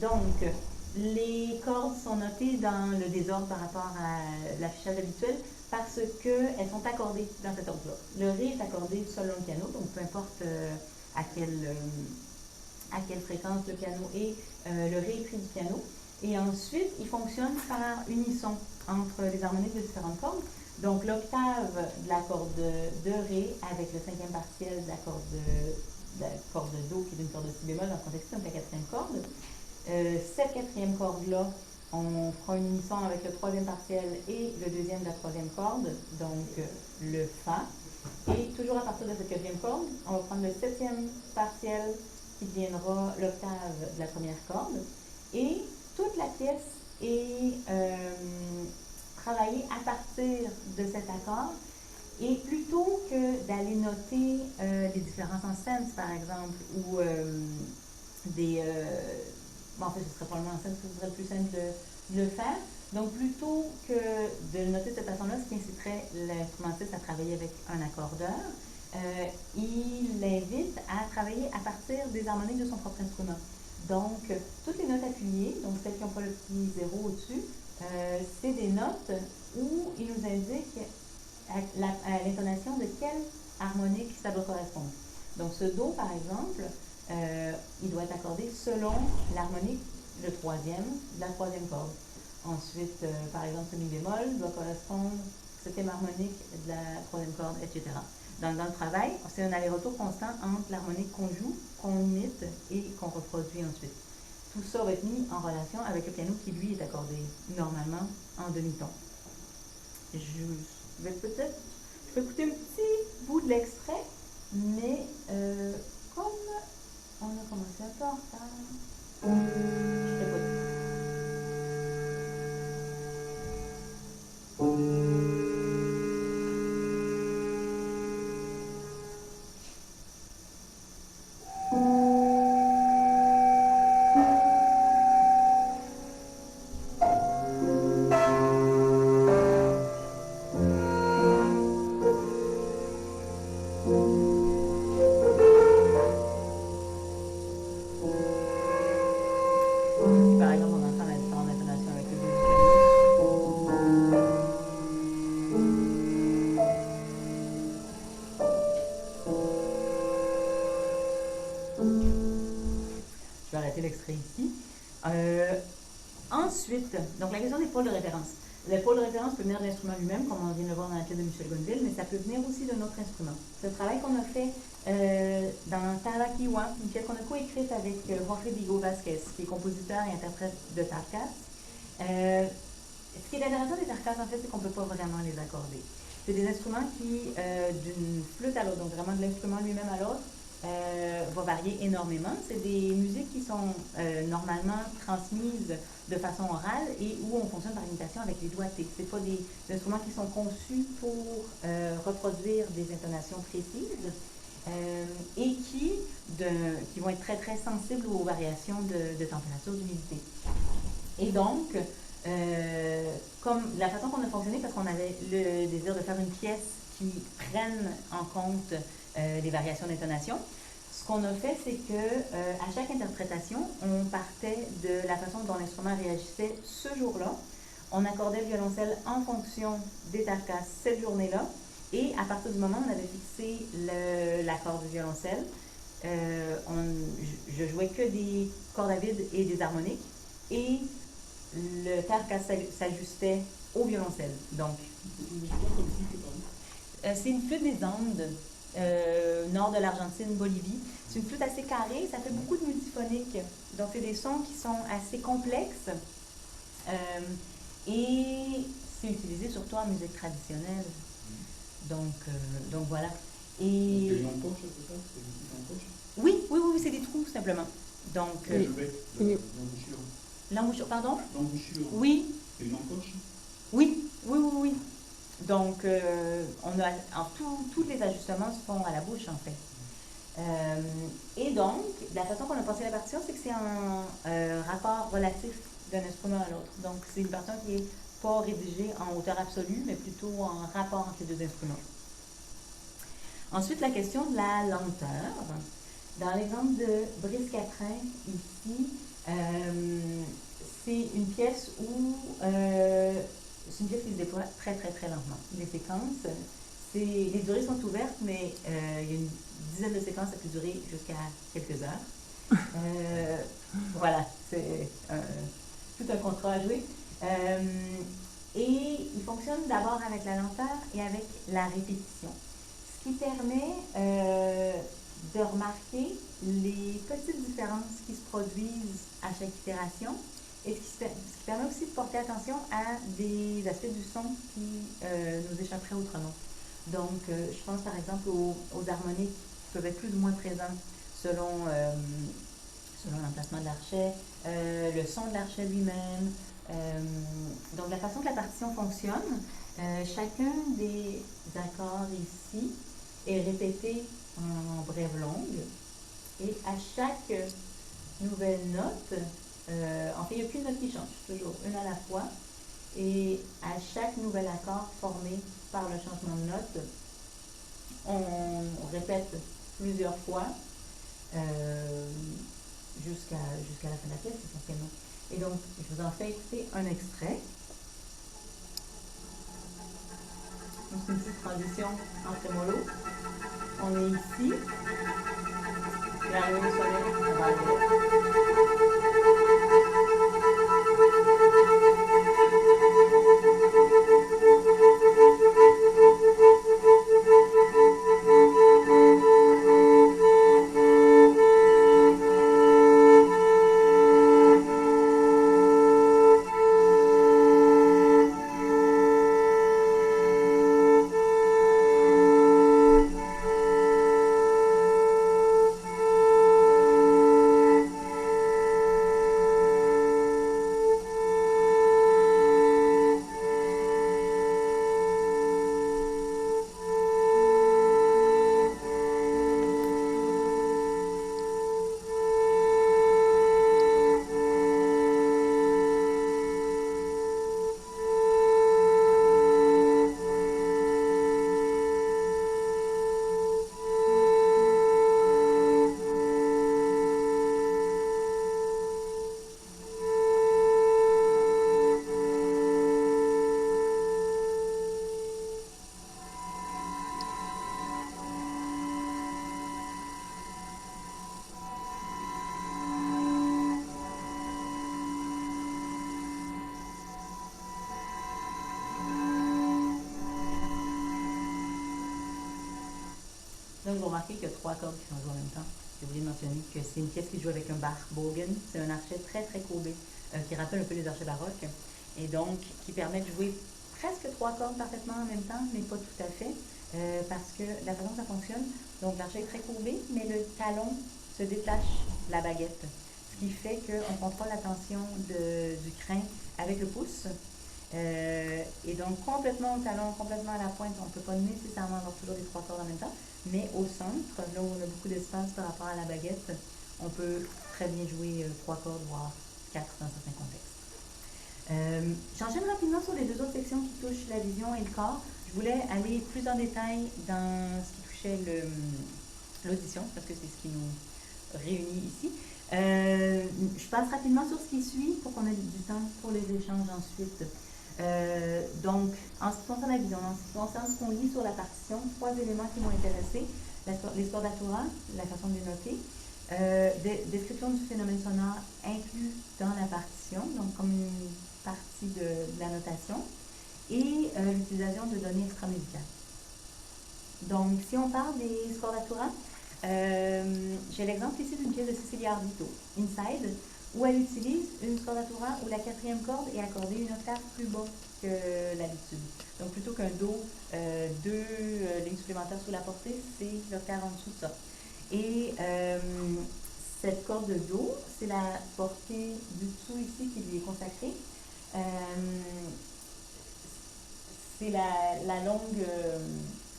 Donc, les cordes sont notées dans le désordre par rapport à l'affichage habituel parce qu'elles sont accordées dans cet ordre-là. Le Ré est accordé selon le piano, donc peu importe à quelle fréquence le piano est, le Ré est pris du piano. Et ensuite, il fonctionne par unisson entre les harmoniques de différentes cordes. Donc, l'octave de la corde de Ré avec le cinquième partiel de la corde de Do, qui est une corde de si bémol dans le contexte, donc la quatrième corde. Cette quatrième corde-là, on fera un unisson avec le troisième partiel et le deuxième de la troisième corde, donc le Fa. Et toujours à partir de cette quatrième corde, on va prendre le septième partiel qui deviendra l'octave de la première corde. Et toute la pièce est travaillée à partir de cet accord. Et plutôt que d'aller noter des différences en sense, par exemple, ou en fait, ce serait probablement en sense que ce serait le plus simple de le faire. Donc, plutôt que de le noter de cette façon-là, ce qui inciterait l'instrumentiste à travailler avec un accordeur, il l'invite à travailler à partir des harmoniques de son propre instrument. Donc, toutes les notes appuyées, donc celles qui n'ont pas le petit zéro au-dessus, c'est des notes où il nous indique à l'intonation de quelle harmonique ça doit correspondre. Donc, ce Do, par exemple, il doit être accordé selon l'harmonique, le troisième, de la troisième corde. Ensuite, par exemple, ce Mi bémol doit correspondre à septième harmonique de la troisième corde, etc. Dans le travail, c'est un aller-retour constant entre l'harmonique qu'on joue, qu'on imite et qu'on reproduit ensuite. Tout ça va être mis en relation avec le piano qui, lui, est accordé normalement en demi-ton. Je vais écouter un petit bout de l'extrait, mais comme on a commencé un peu en retard, je t'écoute. Par exemple, on entend la différente intonation avec les deux. Je vais arrêter l'extrait ici. Ensuite, donc la question des pôles de référence. Le pôle de référence peut venir de l'instrument lui-même, comme on vient de le voir dans la pièce de Michel Gonville, mais ça peut venir aussi d'un autre instrument. C'est le travail qu'on a fait dans Tarakiwa, une pièce qu'on a coécrite avec Jorge Vigo Vasquez, qui est compositeur et interprète de tarkas. Ce qui est intéressant des tarkas, en fait, c'est qu'on ne peut pas vraiment les accorder. C'est des instruments qui, d'une flûte à l'autre, donc vraiment de l'instrument lui-même à l'autre, va varier énormément. C'est des musiques qui sont normalement transmises de façon orale et où on fonctionne par imitation avec les doigtés. Ce pas des instruments qui sont conçus pour reproduire des intonations précises et qui vont être très très sensibles aux variations de température, d'humidité. Et donc, comme la façon qu'on a fonctionné, parce qu'on avait le désir de faire une pièce qui prenne en compte les variations d'intonation, ce qu'on a fait, c'est que à chaque interprétation, on partait de la façon dont l'instrument réagissait ce jour-là. On accordait le violoncelle en fonction des tarkas cette journée-là. Et à partir du moment où on avait fixé l'accord du violoncelle, je jouais que des cordes à vide et des harmoniques. Et le tarka s'ajustait au violoncelle. Donc, c'est une flûte des Andes, nord de l'Argentine, Bolivie. C'est une flûte assez carrée, ça fait beaucoup de multiphoniques. Donc, c'est des sons qui sont assez complexes. Et c'est utilisé surtout en musique traditionnelle. Donc voilà. Et... C'est une poche, c'est ça? C'est une poche? Oui, c'est des trous, simplement. Donc... l'embouchure, pardon? L'embouchure. Oui. C'est une encoche? Oui. Donc, tous les ajustements se font à la bouche, en fait. Et donc, la façon qu'on a pensé la partition, c'est que c'est un rapport relatif d'un instrument à l'autre. Donc, c'est une partition qui n'est pas rédigée en hauteur absolue, mais plutôt en rapport entre les deux instruments. Ensuite, la question de la lenteur. Dans l'exemple de Brice Quatrain, ici, c'est une pièce où c'est une pièce qui se déploie très, très, très lentement. Les séquences, les durées sont ouvertes, mais il y a une dizaine de séquences, ça peut durer jusqu'à quelques heures. Voilà, c'est tout un contrat à jouer. Et il fonctionne d'abord avec la lenteur et avec la répétition. Ce qui permet de remarquer les petites différences qui se produisent à chaque itération et ce qui permet aussi de porter attention à des aspects du son qui nous échapperaient autrement. Donc, je pense par exemple aux harmoniques qui peuvent être plus ou moins présents selon l'emplacement de l'archet, le son de l'archet lui-même. Donc, la façon que la partition fonctionne, chacun des accords ici est répété en brève longue et à chaque nouvelle note, en fait, il n'y a qu'une note qui change, toujours une à la fois, et à chaque nouvel accord formé par le changement de note, on répète plusieurs fois jusqu'à la fin de la pièce essentiellement. Et donc, je vous en fais écouter un extrait. C'est une petite transition en trémolo. On est ici. L'arrivée du soleil, on va aller. remarqué qu'il y a 3 cordes qui sont jouées en même temps. J'ai oublié de mentionner que c'est une pièce qui joue avec un Bach-Bogen. C'est un archet très, très courbé qui rappelle un peu les archets baroques et donc qui permet de jouer presque 3 cordes parfaitement en même temps, mais pas tout à fait parce que la façon dont ça fonctionne, donc l'archet est très courbé, mais le talon se détache de la baguette, ce qui fait qu'on contrôle la tension du crin avec le pouce. Et donc complètement au talon, complètement à la pointe, on ne peut pas nécessairement avoir toujours les 3 cordes en même temps, mais au centre, là où on a beaucoup d'espace par rapport à la baguette, on peut très bien jouer 3 cordes, voire 4 dans certains contextes. J'enchaîne rapidement sur les 2 autres sections qui touchent la vision et le corps. Je voulais aller plus en détail dans ce qui touchait l'audition, parce que c'est ce qui nous réunit ici. Je passe rapidement sur ce qui suit pour qu'on ait du temps pour les échanges ensuite. Donc, en ce qui concerne la vision, en ce qui concerne ce qu'on lit sur la partition, 3 éléments qui m'ont intéressé. Les scordatura, la façon de les noter, description du phénomène sonore inclus dans la partition, donc comme une partie de la notation, et l'utilisation de données extramusicales. Donc, si on parle des scordatura, j'ai l'exemple ici d'une pièce de Cecilia Ardito, Inside, où elle utilise une scordatura où la 4e corde est accordée une octave plus bas que l'habitude. Donc, plutôt qu'un Do, 2 lignes supplémentaires sous la portée, c'est l'octave en dessous de ça. Et cette corde de Do, c'est la portée du dessous ici qui lui est consacrée. C'est la longue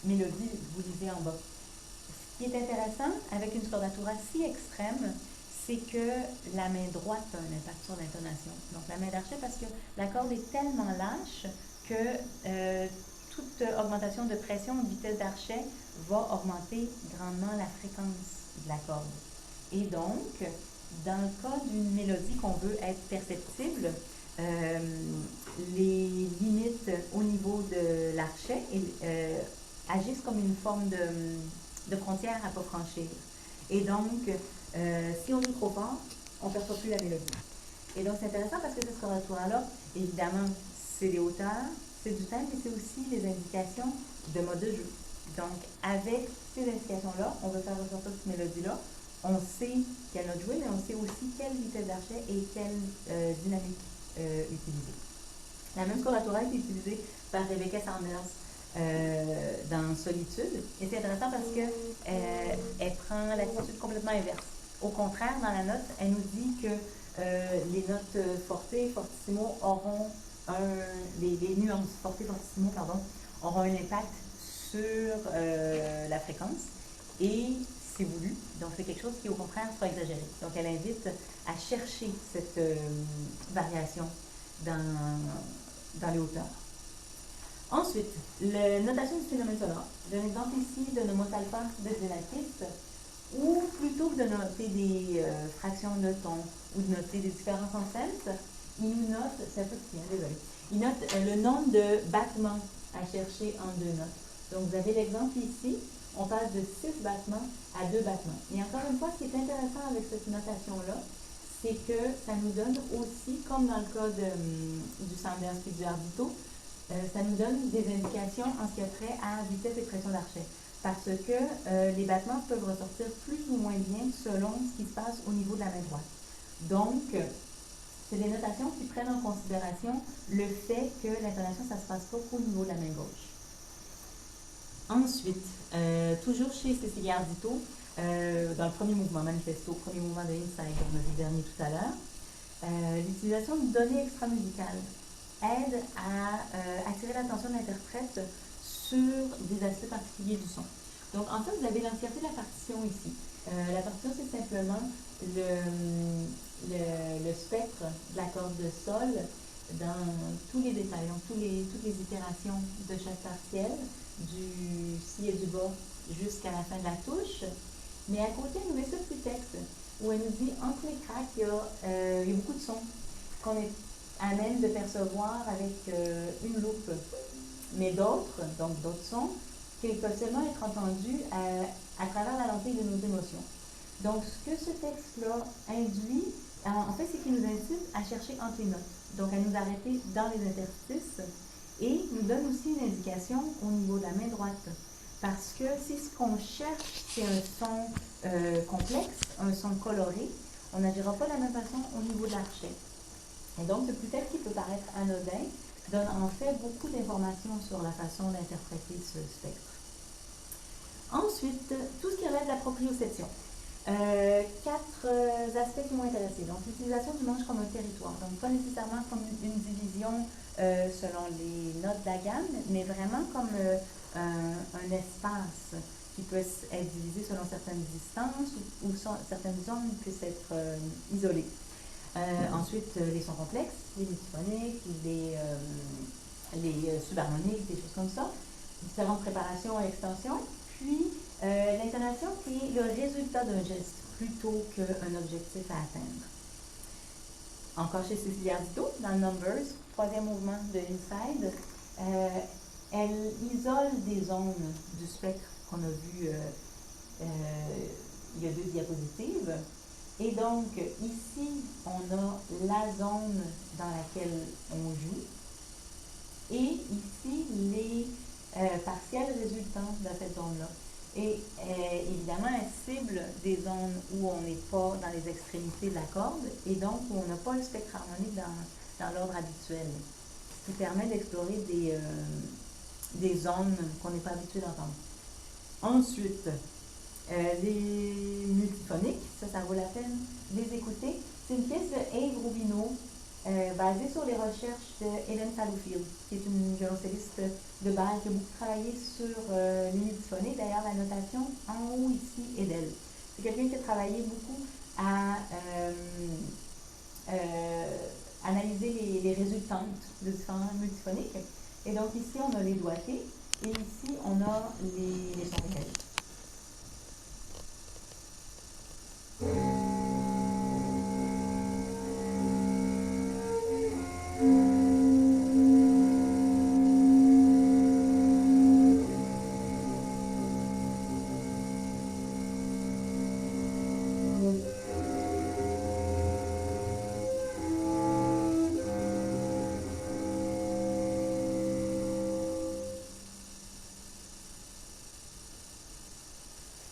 mélodie que vous lisez en bas. Ce qui est intéressant avec une scordatura si extrême, c'est que la main droite a un impact sur l'intonation. Donc la main d'archet, parce que la corde est tellement lâche que toute augmentation de pression ou de vitesse d'archet va augmenter grandement la fréquence de la corde. Et donc, dans le cas d'une mélodie qu'on veut être perceptible, les limites au niveau de l'archet agissent comme une forme de frontière à ne pas franchir. Et donc, si on joue trop fort, on ne perçoit plus la mélodie. Et donc, c'est intéressant parce que ce scordatura-là, évidemment, c'est les hauteurs, c'est du tempo, mais c'est aussi les indications de mode de jeu. Donc, avec ces indications-là, on veut faire ressortir cette mélodie-là. On sait quelle note jouer, mais on sait aussi quelle vitesse d'archet et quelle dynamique utiliser. La même scordatura est utilisée par Rebecca Sanders dans Solitude. Et c'est intéressant parce qu'elle prend l'attitude complètement inverse. Au contraire, dans la note, elle nous dit que les notes forte, fortissimo auront les nuances forte, fortissimo, pardon, auront un impact sur la fréquence. Et c'est voulu. Donc, c'est quelque chose qui, au contraire, sera exagéré. Donc, elle invite à chercher cette variation dans les hauteurs. Ensuite, la notation du phénomène sonore. J'ai un exemple ici de Nomos alpha de Xenakis, où plutôt que de noter des fractions de ton ou de noter des différences en cents, il nous note, c'est un peu petit, désolé, il note le nombre de battements à chercher en 2 notes. Donc, vous avez l'exemple ici, on passe de 6 battements à 2 battements. Et encore une fois, ce qui est intéressant avec cette notation-là, c'est que ça nous donne aussi, comme dans le cas du Sanders et du Ardito, ça nous donne des indications en ce qui a trait à vitesse et pression d'archet. Parce que les battements peuvent ressortir plus ou moins bien selon ce qui se passe au niveau de la main droite. Donc, c'est des notations qui prennent en considération le fait que l'intonation, ça ne se passe pas qu'au niveau de la main gauche. Ensuite, toujours chez Cecilia Ardito, dans le premier mouvement, manifesto, premier mouvement de Inside, on a vu le dernier tout à l'heure, l'utilisation de données extramusicales aide à attirer l'attention de l'interprète sur des aspects particuliers du son. Donc, en fait, vous avez l'entièreté de la partition ici. La partition, c'est simplement le spectre de la corde de sol dans tous les détails, donc toutes les itérations de chaque partielle, du si et du bas jusqu'à la fin de la touche. Mais à côté, elle nous met ce petit texte où elle nous dit entre les craques, il y a beaucoup de sons qu'on est à même de percevoir avec une loupe. Mais d'autres sons, qui peuvent seulement être entendus à travers la lentille de nos émotions. Donc, ce que ce texte-là induit, en fait, c'est qu'il nous incite à chercher entre les notes. Donc, à nous arrêter dans les interstices et nous donne aussi une indication au niveau de la main droite. Parce que si ce qu'on cherche, c'est un son complexe, un son coloré, on n'agira pas de la même façon au niveau de l'archet. Et donc, ce peut-être qui peut paraître anodin donne en fait beaucoup d'informations sur la façon d'interpréter ce spectre. Ensuite, tout ce qui relève de la proprioception. Quatre aspects qui m'ont intéressé. Donc, l'utilisation du manche comme un territoire. Donc, pas nécessairement comme une division selon les notes de la gamme, mais vraiment comme un espace qui peut être divisé selon certaines distances ou certaines zones puissent être isolées. Ensuite, les sons complexes, les multiphoniques, les subharmoniques, des choses comme ça. Différentes préparations et extensions. Puis, l'intonation qui est le résultat d'un geste plutôt qu'un objectif à atteindre. Encore chez Cecilia Ardito, dans Numbers, troisième mouvement de Inside, elle isole des zones du spectre qu'on a vu il y a 2 diapositives. Et donc, ici, on a la zone dans laquelle on joue. Et ici, les partiels résultants de cette zone-là. Et évidemment, elle cible des zones où on n'est pas dans les extrémités de la corde et donc où on n'a pas le spectre harmonique dans l'ordre habituel. Ce qui permet d'explorer des zones qu'on n'est pas habitué d'entendre. Ensuite, les multiphoniques, ça vaut la peine de les écouter. C'est une pièce de Abe Rubino basée sur les recherches de Helen Fallowfield, qui est une violoncelliste de base qui a beaucoup travaillé sur les multiphoniques. D'ailleurs, la notation en haut ici est d'elle. C'est quelqu'un qui a travaillé beaucoup à analyser les résultantes de différents multiphoniques. Et donc ici, on a les doigtés et ici, on a les sons réels.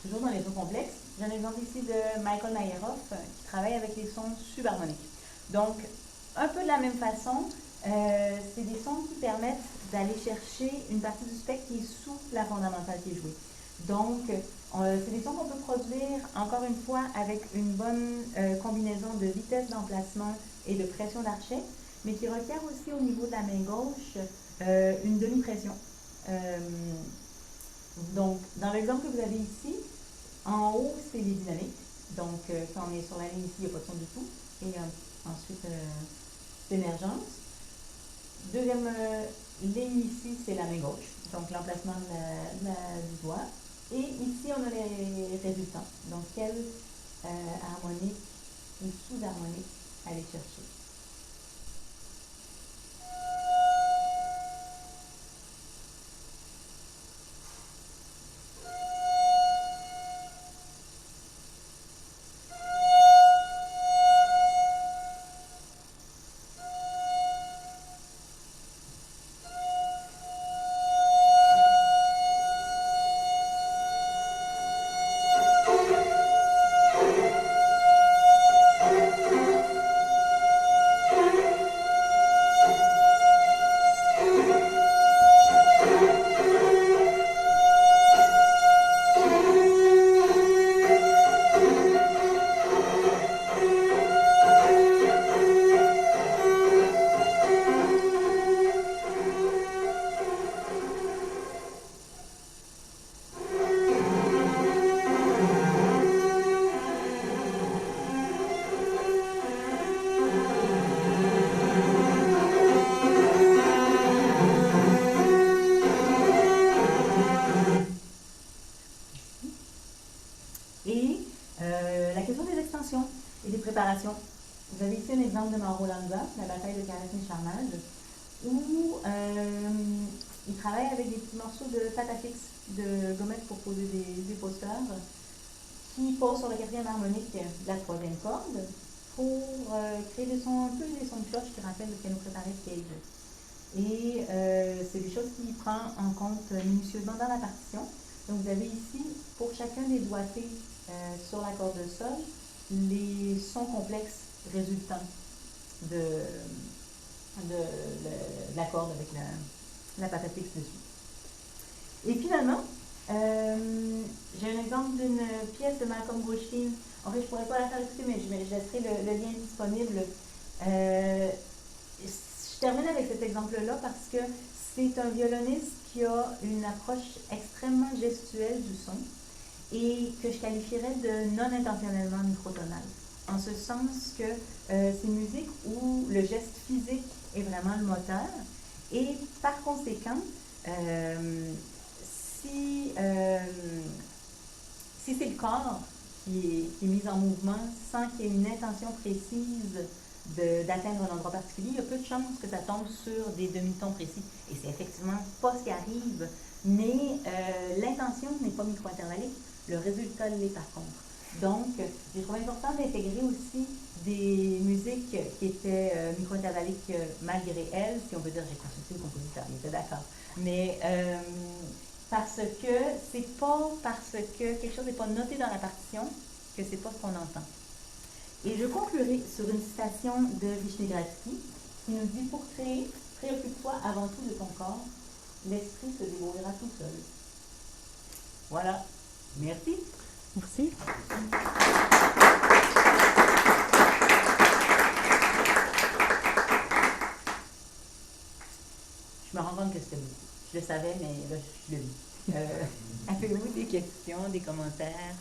Toujours dans les sons complexes, j'ai un exemple ici de Michael Mayeroff qui travaille avec les sons subharmoniques. Donc, un peu de la même façon, c'est des sons qui permettent d'aller chercher une partie du spectre qui est sous la fondamentale qui est jouée. Donc, c'est des sons qu'on peut produire, encore une fois, avec une bonne combinaison de vitesse d'emplacement et de pression d'archet, mais qui requiert aussi au niveau de la main gauche une demi-pression. Donc, dans l'exemple que vous avez ici, en haut, c'est les dynamiques. Donc, quand on est sur la ligne ici, il n'y a pas de son du tout. Et ensuite, l'émergence. Deuxième ligne ici, c'est la main gauche. Donc, l'emplacement du doigt. Et ici, on a les résultats. Donc, quelle harmonique ou sous-harmonique aller chercher. La question des extensions et des préparations. Vous avez ici un exemple de Mauro Lanza, la bataille de Caracas-Charnage, où il travaille avec des petits morceaux de pâte à fixe, de gommettes pour poser des posters, qui posent sur la 4e harmonique de la 3e corde pour créer des sons, un peu des sons de cloche qui rappellent le piano préparé de Cage. Et c'est des choses qu'il prend en compte minutieusement dans la partition. Donc, vous avez ici, pour chacun des doigtés sur la corde de sol, les sons complexes résultants de la corde avec la patate fixe dessus. Et finalement, j'ai un exemple d'une pièce de Malcolm Goldstein. En fait, je ne pourrais pas la faire écouter, mais je laisserai le lien disponible. Je termine avec cet exemple-là parce que c'est un violoniste qui a une approche extrêmement gestuelle du son et que je qualifierais de non intentionnellement microtonal. En ce sens que c'est une musique où le geste physique est vraiment le moteur et par conséquent, si c'est le corps qui est mis en mouvement sans qu'il y ait une intention précise d'atteindre un endroit particulier, il y a peu de chances que ça tombe sur des demi-tons précis. Et c'est effectivement pas ce qui arrive, mais l'intention n'est pas micro-intervallique, le résultat l'est par contre. Donc, j'ai trouvé important d'intégrer aussi des musiques qui étaient micro-intervalliques malgré elles, si on veut dire, j'ai consulté le compositeur, il était d'accord. Mais parce que c'est pas parce que quelque chose n'est pas noté dans la partition que c'est pas ce qu'on entend. Et je conclurai sur une citation de Vishnegradski qui nous dit: pour créer, préoccupe-toi avant tout de ton corps, l'esprit se débrouillera tout seul. Voilà. Merci. Merci. Je me rends compte que c'était beaucoup. Je le savais, mais là, je le lis. Avez-vous des questions, des commentaires?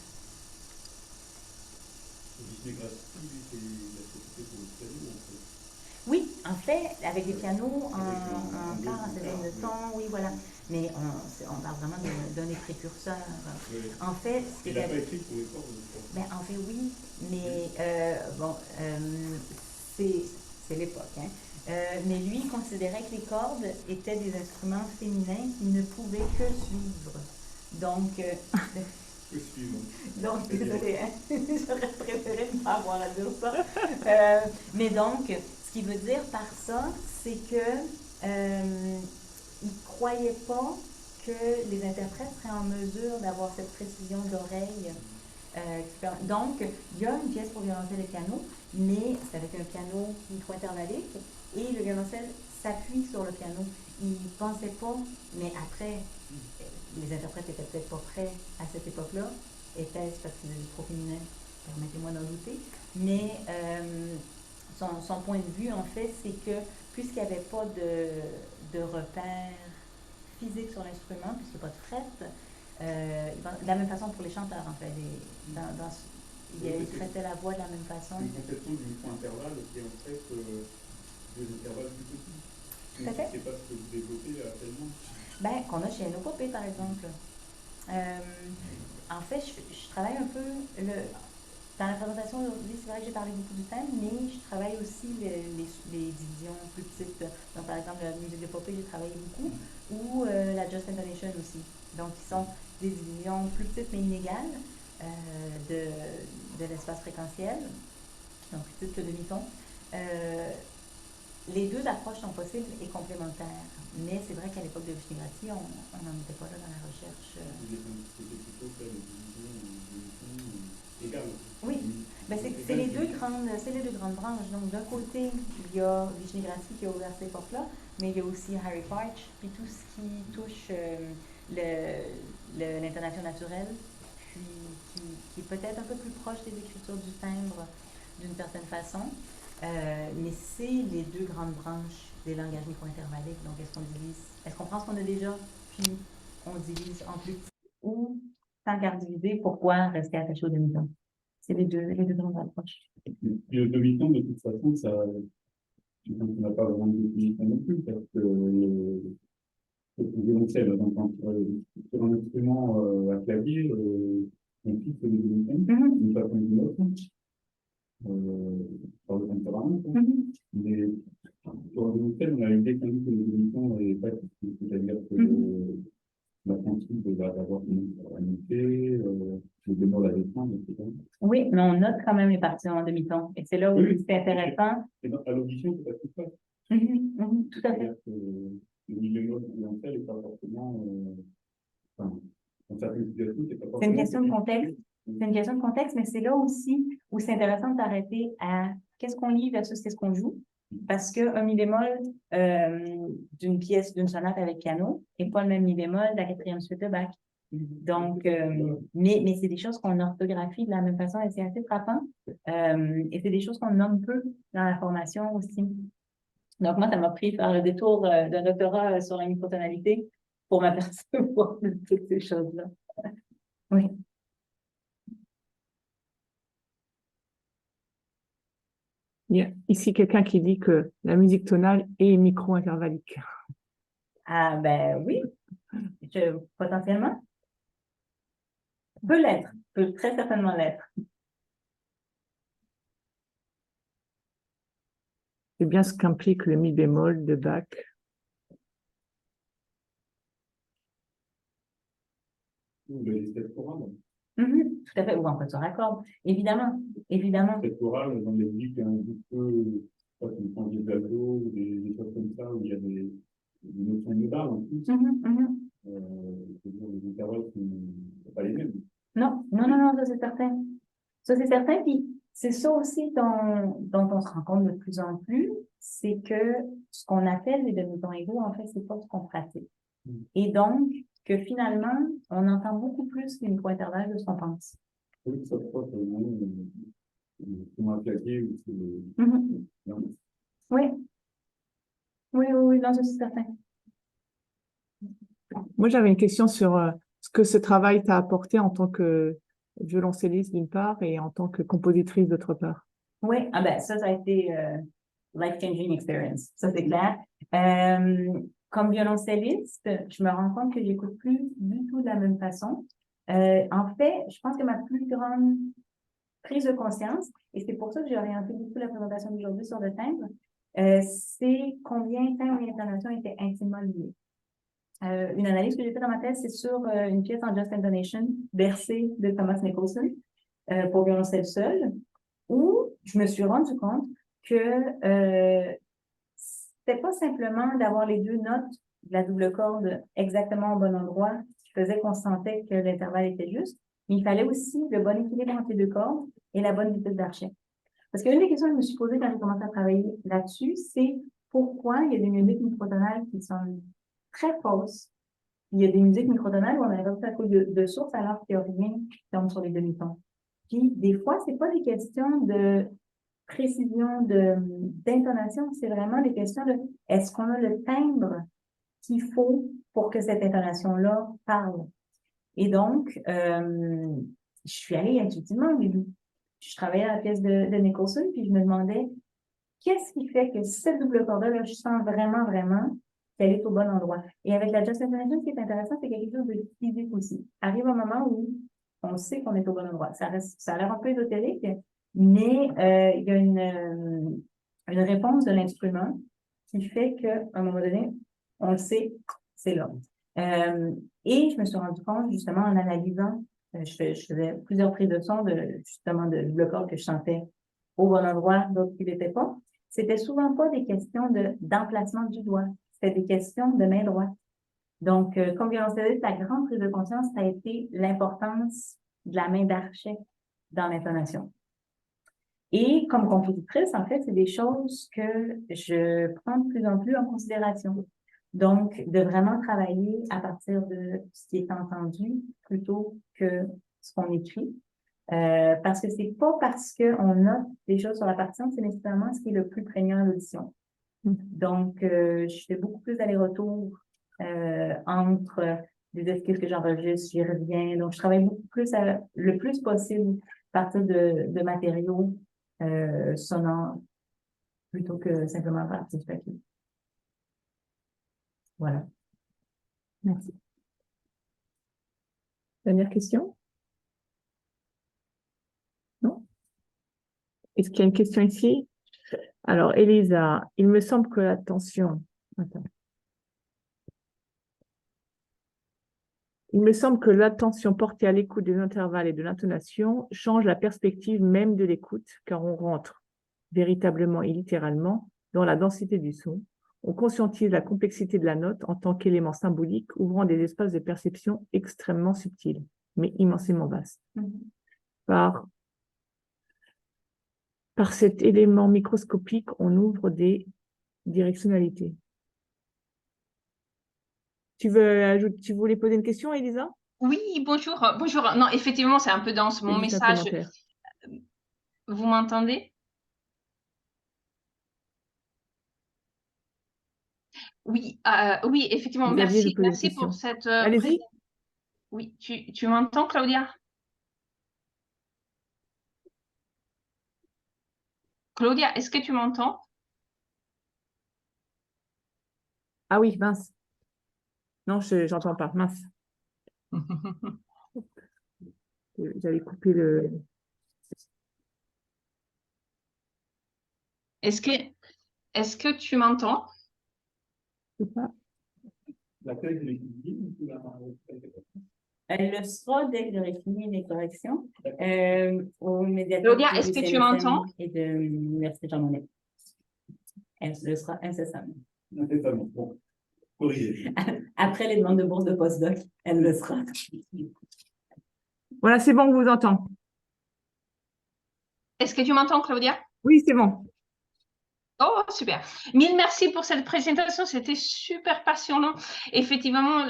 Oui, en fait, avec des pianos en quart, en septième de ton, oui, voilà. Mais on parle vraiment d'un des précurseurs. En fait, il n'a pas écrit pour les cordes. Ben, en fait, oui, mais c'est l'époque. Hein. Mais lui, il considérait que les cordes étaient des instruments féminins qui ne pouvaient que suivre. Donc, donc désolé, hein? J'aurais préféré ne pas avoir à dire ça. Mais donc, ce qu'il veut dire par ça, c'est que il ne croyait pas que les interprètes seraient en mesure d'avoir cette précision d'oreille. Donc, il y a une pièce pour violoncelle et piano, mais c'est avec un piano micro-intervallique, et le violoncelle s'appuie sur le piano. Il ne pensait pas, mais après, les interprètes n'étaient peut-être pas prêts à cette époque-là. Était-ce parce qu'ils étaient trop féminins? Permettez-moi d'en douter. Mais son point de vue, en fait, c'est que puisqu'il n'y avait pas de repères physiques sur l'instrument, puisqu'il n'y a pas de fret, de la même façon pour les chanteurs, en fait. Ils traitaient la voix de la même façon. Une conception du micro-intervalle qui est en fait des intervalles plus petits. Tout à fait. C'est pas ce que vous développez actuellement. Ben, qu'on a chez Enopopé, par exemple. En fait, je travaille un peu dans la présentation aujourd'hui, c'est vrai que j'ai parlé beaucoup du thème, mais je travaille aussi les divisions plus petites. Donc, par exemple, la musique de Popé, j'ai travaillé beaucoup, ou la Just Intonation aussi. Donc, qui sont des divisions plus petites mais inégales de l'espace fréquentiel, donc plus petites que demi-ton. Les deux approches sont possibles et complémentaires, mais c'est vrai qu'à l'époque de Vishnegradski, on n'en était pas là dans la recherche. Oui, ben c'est les deux grandes branches. Donc d'un côté, il y a Vishnegradski qui a ouvert cette époque-là, mais il y a aussi Harry Partch, puis tout ce qui touche l'intonation naturelle, puis qui est peut-être un peu plus proche des écritures du timbre d'une certaine façon. Mais c'est les deux grandes branches des langages micro-intervalliques. Donc, est-ce qu'on prend ce qu'on a déjà, puis on divise en plus petit, ou tant qu'à diviser, pourquoi rester attaché au demi-ton? C'est les deux grandes approches. Le demi-ton, de toute façon, ça, on n'a pas vraiment de définition non plus, parce que le violoncelle, donc sur un instrument à clavier, on fixe les demi-tons d'une façon ou d'une autre. Par le tempérament. Mais sur le violoncelle, on a une idée que le demi-ton n'est pas fixe, c'est-à-dire que la principe va avoir une sérénité, le bémol à descendre, etc. Oui, mais on note quand même les parties en demi-ton. Et c'est là où c'est intéressant. À l'audition, c'est pas tout ça. Tout à fait. Le mi bémol violoncelle n'est pas forcément. dans certaines situations, c'est pas C'est une forcément question de possible. contexte. C'est une question de contexte, mais c'est là aussi où c'est intéressant de s'arrêter à qu'est-ce qu'on lit versus qu'est-ce qu'on joue. Parce qu'un mi bémol d'une pièce, d'une sonate avec piano n'est pas le même mi bémol de la quatrième suite de Bach. Donc, mais c'est des choses qu'on orthographie de la même façon et c'est assez frappant. Et c'est des choses qu'on nomme peu dans la formation aussi. Donc, moi, ça m'a pris faire le détour d'un doctorat sur la microtonalité pour m'apercevoir de toutes ces choses-là. Oui. Il y a ici quelqu'un qui dit que la musique tonale est micro-intervallique. Ah, ben oui, potentiellement. Peut l'être, peut très certainement l'être. C'est bien ce qu'implique le mi bémol de Bach. Ou le step choral. Tout à fait, ou en fait sur accord. Évidemment, évidemment. Step choral, dans des musiques un petit peu, pas comme quand des tableaux, ou des choses comme ça, où il y a des notions de barre en plus. C'est-à-dire les intervalles sont pas les mêmes. Non, non, non, non, ça c'est certain. Ça c'est certain, puis c'est ça aussi dont on se rend compte de plus en plus, c'est que ce qu'on appelle les demi-tons égaux, en fait, c'est pas ce qu'on pratique. Et donc, que finalement, on entend beaucoup plus les micro-intervalles de ce qu'on pense. Oui, ça croit que comment attaquer ou non. Oui. Oui, oui, oui, non, ça c'est certain. Moi, j'avais une question sur ce que ce travail t'a apporté en tant que violoncelliste d'une part et en tant que compositrice d'autre part. Oui, ah ben ça a été life-changing experience, ça c'est clair. Comme violoncelliste, je me rends compte que j'écoute plus du tout de la même façon. En fait, je pense que ma plus grande prise de conscience, et c'est pour ça que j'ai orienté beaucoup la présentation d'aujourd'hui sur le timbre, c'est combien timbre et intonation étaient intimement liés. Une analyse que j'ai faite dans ma thèse, c'est sur une pièce en Just Intonation, Bercé de Thomas Nicholson, pour violoncelle seul, où je me suis rendu compte que c'était pas simplement d'avoir les deux notes de la double corde exactement au bon endroit qui faisait qu'on sentait que l'intervalle était juste, mais il fallait aussi le bon équilibre entre les deux cordes et la bonne vitesse d'archet. Parce qu'une des questions que je me suis posée quand j'ai commencé à travailler là-dessus, c'est pourquoi il y a des musiques microtonales qui sont très fausses. Il y a des musiques microtonales où on a l'impression à cause de source alors qu'il n'y a rien qui tombe sur les demi-tons. Puis, des fois, c'est pas des questions de précision d'intonation, c'est vraiment des questions de est-ce qu'on a le timbre qu'il faut pour que cette intonation-là parle. Et donc, je suis allée intuitivement au début. Je travaillais à la pièce de Nicholson, puis je me demandais qu'est-ce qui fait que cette double corde-là, je sens vraiment, vraiment qu'elle est au bon endroit. Et avec la Just Intonation, ce qui est intéressant, c'est quelque chose de physique aussi. Arrive un moment où on sait qu'on est au bon endroit. Ça a l'air un peu ésotérique, mais il y a une réponse de l'instrument qui fait qu'à un moment donné, on le sait, c'est là. Et je me suis rendu compte, justement, en analysant, je faisais plusieurs prises de son justement de double corde que je sentais au bon endroit, d'autres qui n'étaient pas. C'était souvent pas des questions d'emplacement du doigt. C'était des questions de main droite. Donc, comme violoncelliste, la grande prise de conscience, ça a été l'importance de la main d'archet dans l'intonation. Et comme compositrice, en fait, c'est des choses que je prends de plus en plus en considération. Donc, de vraiment travailler à partir de ce qui est entendu plutôt que ce qu'on écrit. Parce que c'est pas parce qu'on note des choses sur la partition, c'est nécessairement ce qui est le plus prégnant à l'audition. Donc, je fais beaucoup plus d'aller-retour entre des esquisses que j'enregistre, j'y reviens. Donc, je travaille beaucoup plus le plus possible à partir de matériaux sonores plutôt que simplement à partir du papier. Voilà. Merci. Dernière question? Non? Est-ce qu'il y a une question ici? Alors, Elisa, il me semble que l'attention... Attends. Il me semble que l'attention portée à l'écoute des intervalles et de l'intonation change la perspective même de l'écoute, car on rentre véritablement et littéralement dans la densité du son. On conscientise la complexité de la note en tant qu'élément symbolique, ouvrant des espaces de perception extrêmement subtils, mais immensément vastes. Par cet élément microscopique, on ouvre des directionnalités. Tu voulais poser une question, Elisa? Oui, bonjour. Bonjour. Non, effectivement, c'est un peu dense. Mon Juste un message, commentaire. vous m'entendez? Oui, oui, effectivement, Xavier veut merci. poser une Merci pour question. cette Allez-y. Oui, tu m'entends, Claudia? Claudia, est-ce que tu m'entends? Ah oui, mince. Non, je n'entends pas. Mince. J'avais coupé le... Est-ce que tu m'entends? Je sais pas. L'accueil de l'équipe, Elle le sera dès que j'aurai fini les corrections au médiateur Claudia, du est-ce que tu CNSM m'entends? et de l'Université Jean Monnet. Elle le sera incessamment. incessamment. Bon, corrigé. Après les demandes de bourse de postdoc, elle le sera. Voilà, c'est bon, on vous entend. Est-ce que tu m'entends, Claudia? Oui, c'est bon. Oh, super. Mille merci pour cette présentation. C'était super passionnant. Effectivement,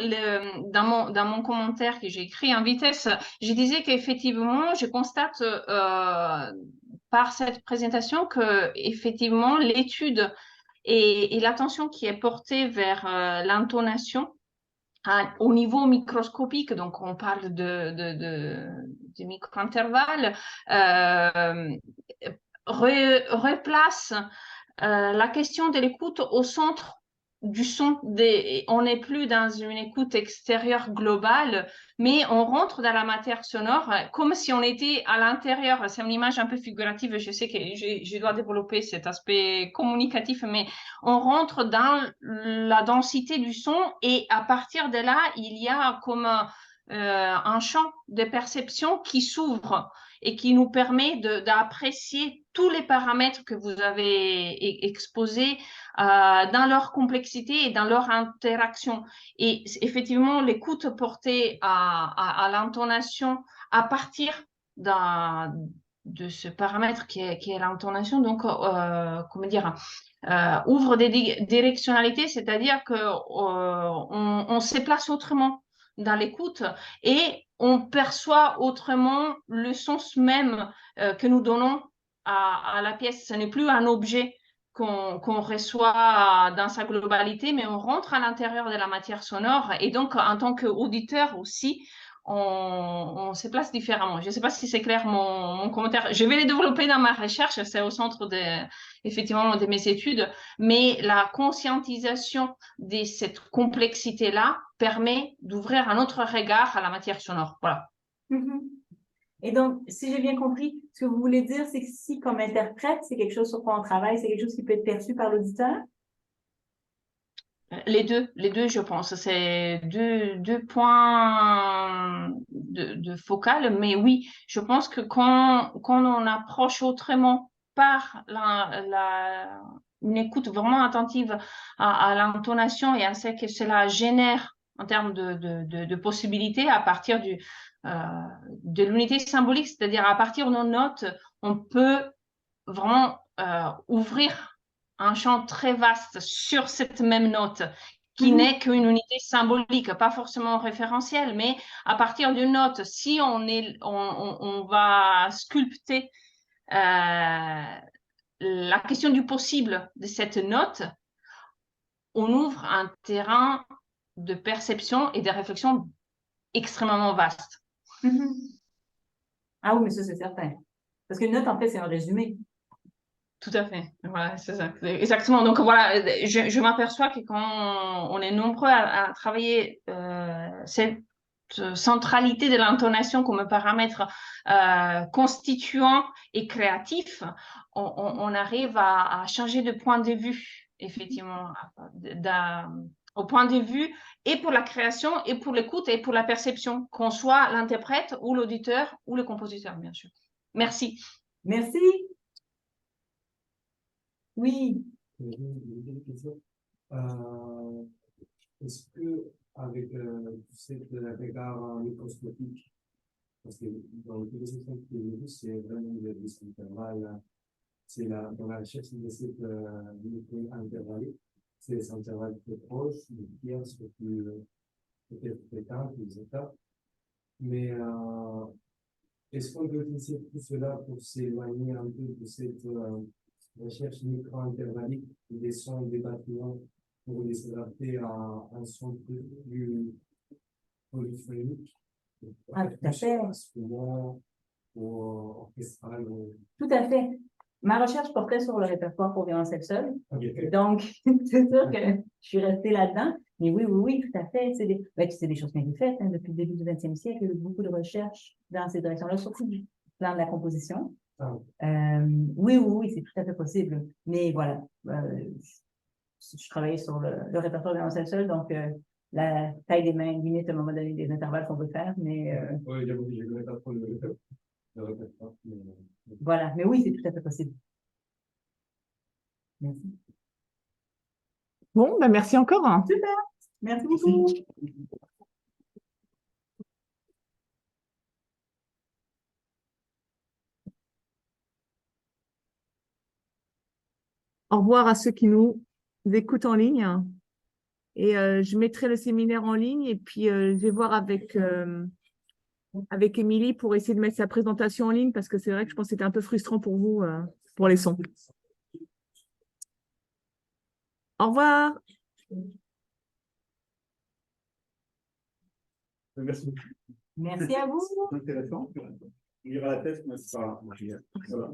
dans mon commentaire que j'ai écrit en vitesse, je disais qu'effectivement, je constate par cette présentation que effectivement l'étude et l'attention qui est portée vers l'intonation au niveau microscopique, donc on parle de micro-intervalles, replace la question de l'écoute au centre du son. On n'est plus dans une écoute extérieure globale, mais on rentre dans la matière sonore comme si on était à l'intérieur. C'est une image un peu figurative. Je sais que je dois développer cet aspect communicatif, mais on rentre dans la densité du son et à partir de là, il y a comme un champ de perception qui s'ouvre et qui nous permet d'apprécier tous les paramètres que vous avez exposés dans leur complexité et dans leur interaction. Et effectivement, l'écoute portée à l'intonation à partir de ce paramètre qui est l'intonation, donc, comment dire, ouvre des directionnalités, c'est-à-dire on se place autrement dans l'écoute et on perçoit autrement le sens même que nous donnons à la pièce. Ce n'est plus un objet qu'on reçoit dans sa globalité, mais on rentre à l'intérieur de la matière sonore et donc en tant qu'auditeur aussi, on se place différemment. Je ne sais pas si c'est clair mon commentaire. Je vais les développer dans ma recherche, c'est au centre effectivement de mes études, mais la conscientisation de cette complexité-là permet d'ouvrir un autre regard à la matière sonore. Voilà. Et donc, si j'ai bien compris, ce que vous voulez dire, c'est que si, comme interprète, c'est quelque chose sur quoi on travaille, c'est quelque chose qui peut être perçu par l'auditeur? Les deux, je pense. C'est deux points de focal. Mais oui, je pense que quand on approche autrement par une écoute vraiment attentive à l'intonation et à ce que cela génère en termes de possibilités à partir de l'unité symbolique, c'est-à-dire à partir de nos notes, on peut vraiment ouvrir un champ très vaste sur cette même note qui n'est qu'une unité symbolique, pas forcément référentielle, mais à partir d'une note, si on va sculpter la question du possible de cette note, on ouvre un terrain de perception et de réflexion extrêmement vaste. Ah oui, mais ça, c'est certain. Parce qu'une note, en fait, c'est un résumé. Tout à fait, voilà, c'est ça. Exactement. Donc voilà, je m'aperçois que quand on est nombreux à travailler cette centralité de l'intonation comme paramètre constituant et créatif, on arrive à changer de point de vue, effectivement, au point de vue et pour la création et pour l'écoute et pour la perception, qu'on soit l'interprète ou l'auditeur ou le compositeur, bien sûr. Merci. Merci. Oui. Est-ce que avec cette regard microscopique, parce que dans l'utilisation de technologie, c'est vraiment des intervalles, c'est dans la recherche de cette micro-intervalle, c'est des intervalles très proches, des tierces plus peut-être fréquentes, des étapes. Mais est-ce qu'on peut utiliser tout cela pour s'éloigner un peu de cette recherche micro-intervallique des sons des bâtiments pour les adapter à un son plus polyphonique? Ah, tout à fait. Instrument ou orchestral. Tout à fait. Ma recherche portait sur le répertoire pour violoncelle seul. Okay. Donc, c'est sûr que je suis restée là-dedans. Mais oui, tout à fait. C'est des choses qui ont été faites depuis le début du 20e siècle. Il y a eu beaucoup de recherches dans ces directions-là, surtout du plan de la composition. Ah. Oui, c'est tout à fait possible. Mais voilà, je travaillais sur le répertoire de violoncelle seul, donc la taille des mains limite à un moment donné des intervalles qu'on peut faire. Mais Oui, j'avoue, je ne connais pas trop le répertoire. voilà, mais oui, c'est tout à fait possible. Merci. Bon, ben merci encore. Super. Merci beaucoup. Au revoir à ceux qui nous écoutent en ligne. Et je mettrai le séminaire en ligne et puis je vais voir avec Émilie pour essayer de mettre sa présentation en ligne parce que c'est vrai que je pense que c'était un peu frustrant pour vous, pour les sons. Au revoir. Merci. Merci à vous. C'est intéressant. Lire la thèse, mais c'est pas. Voilà.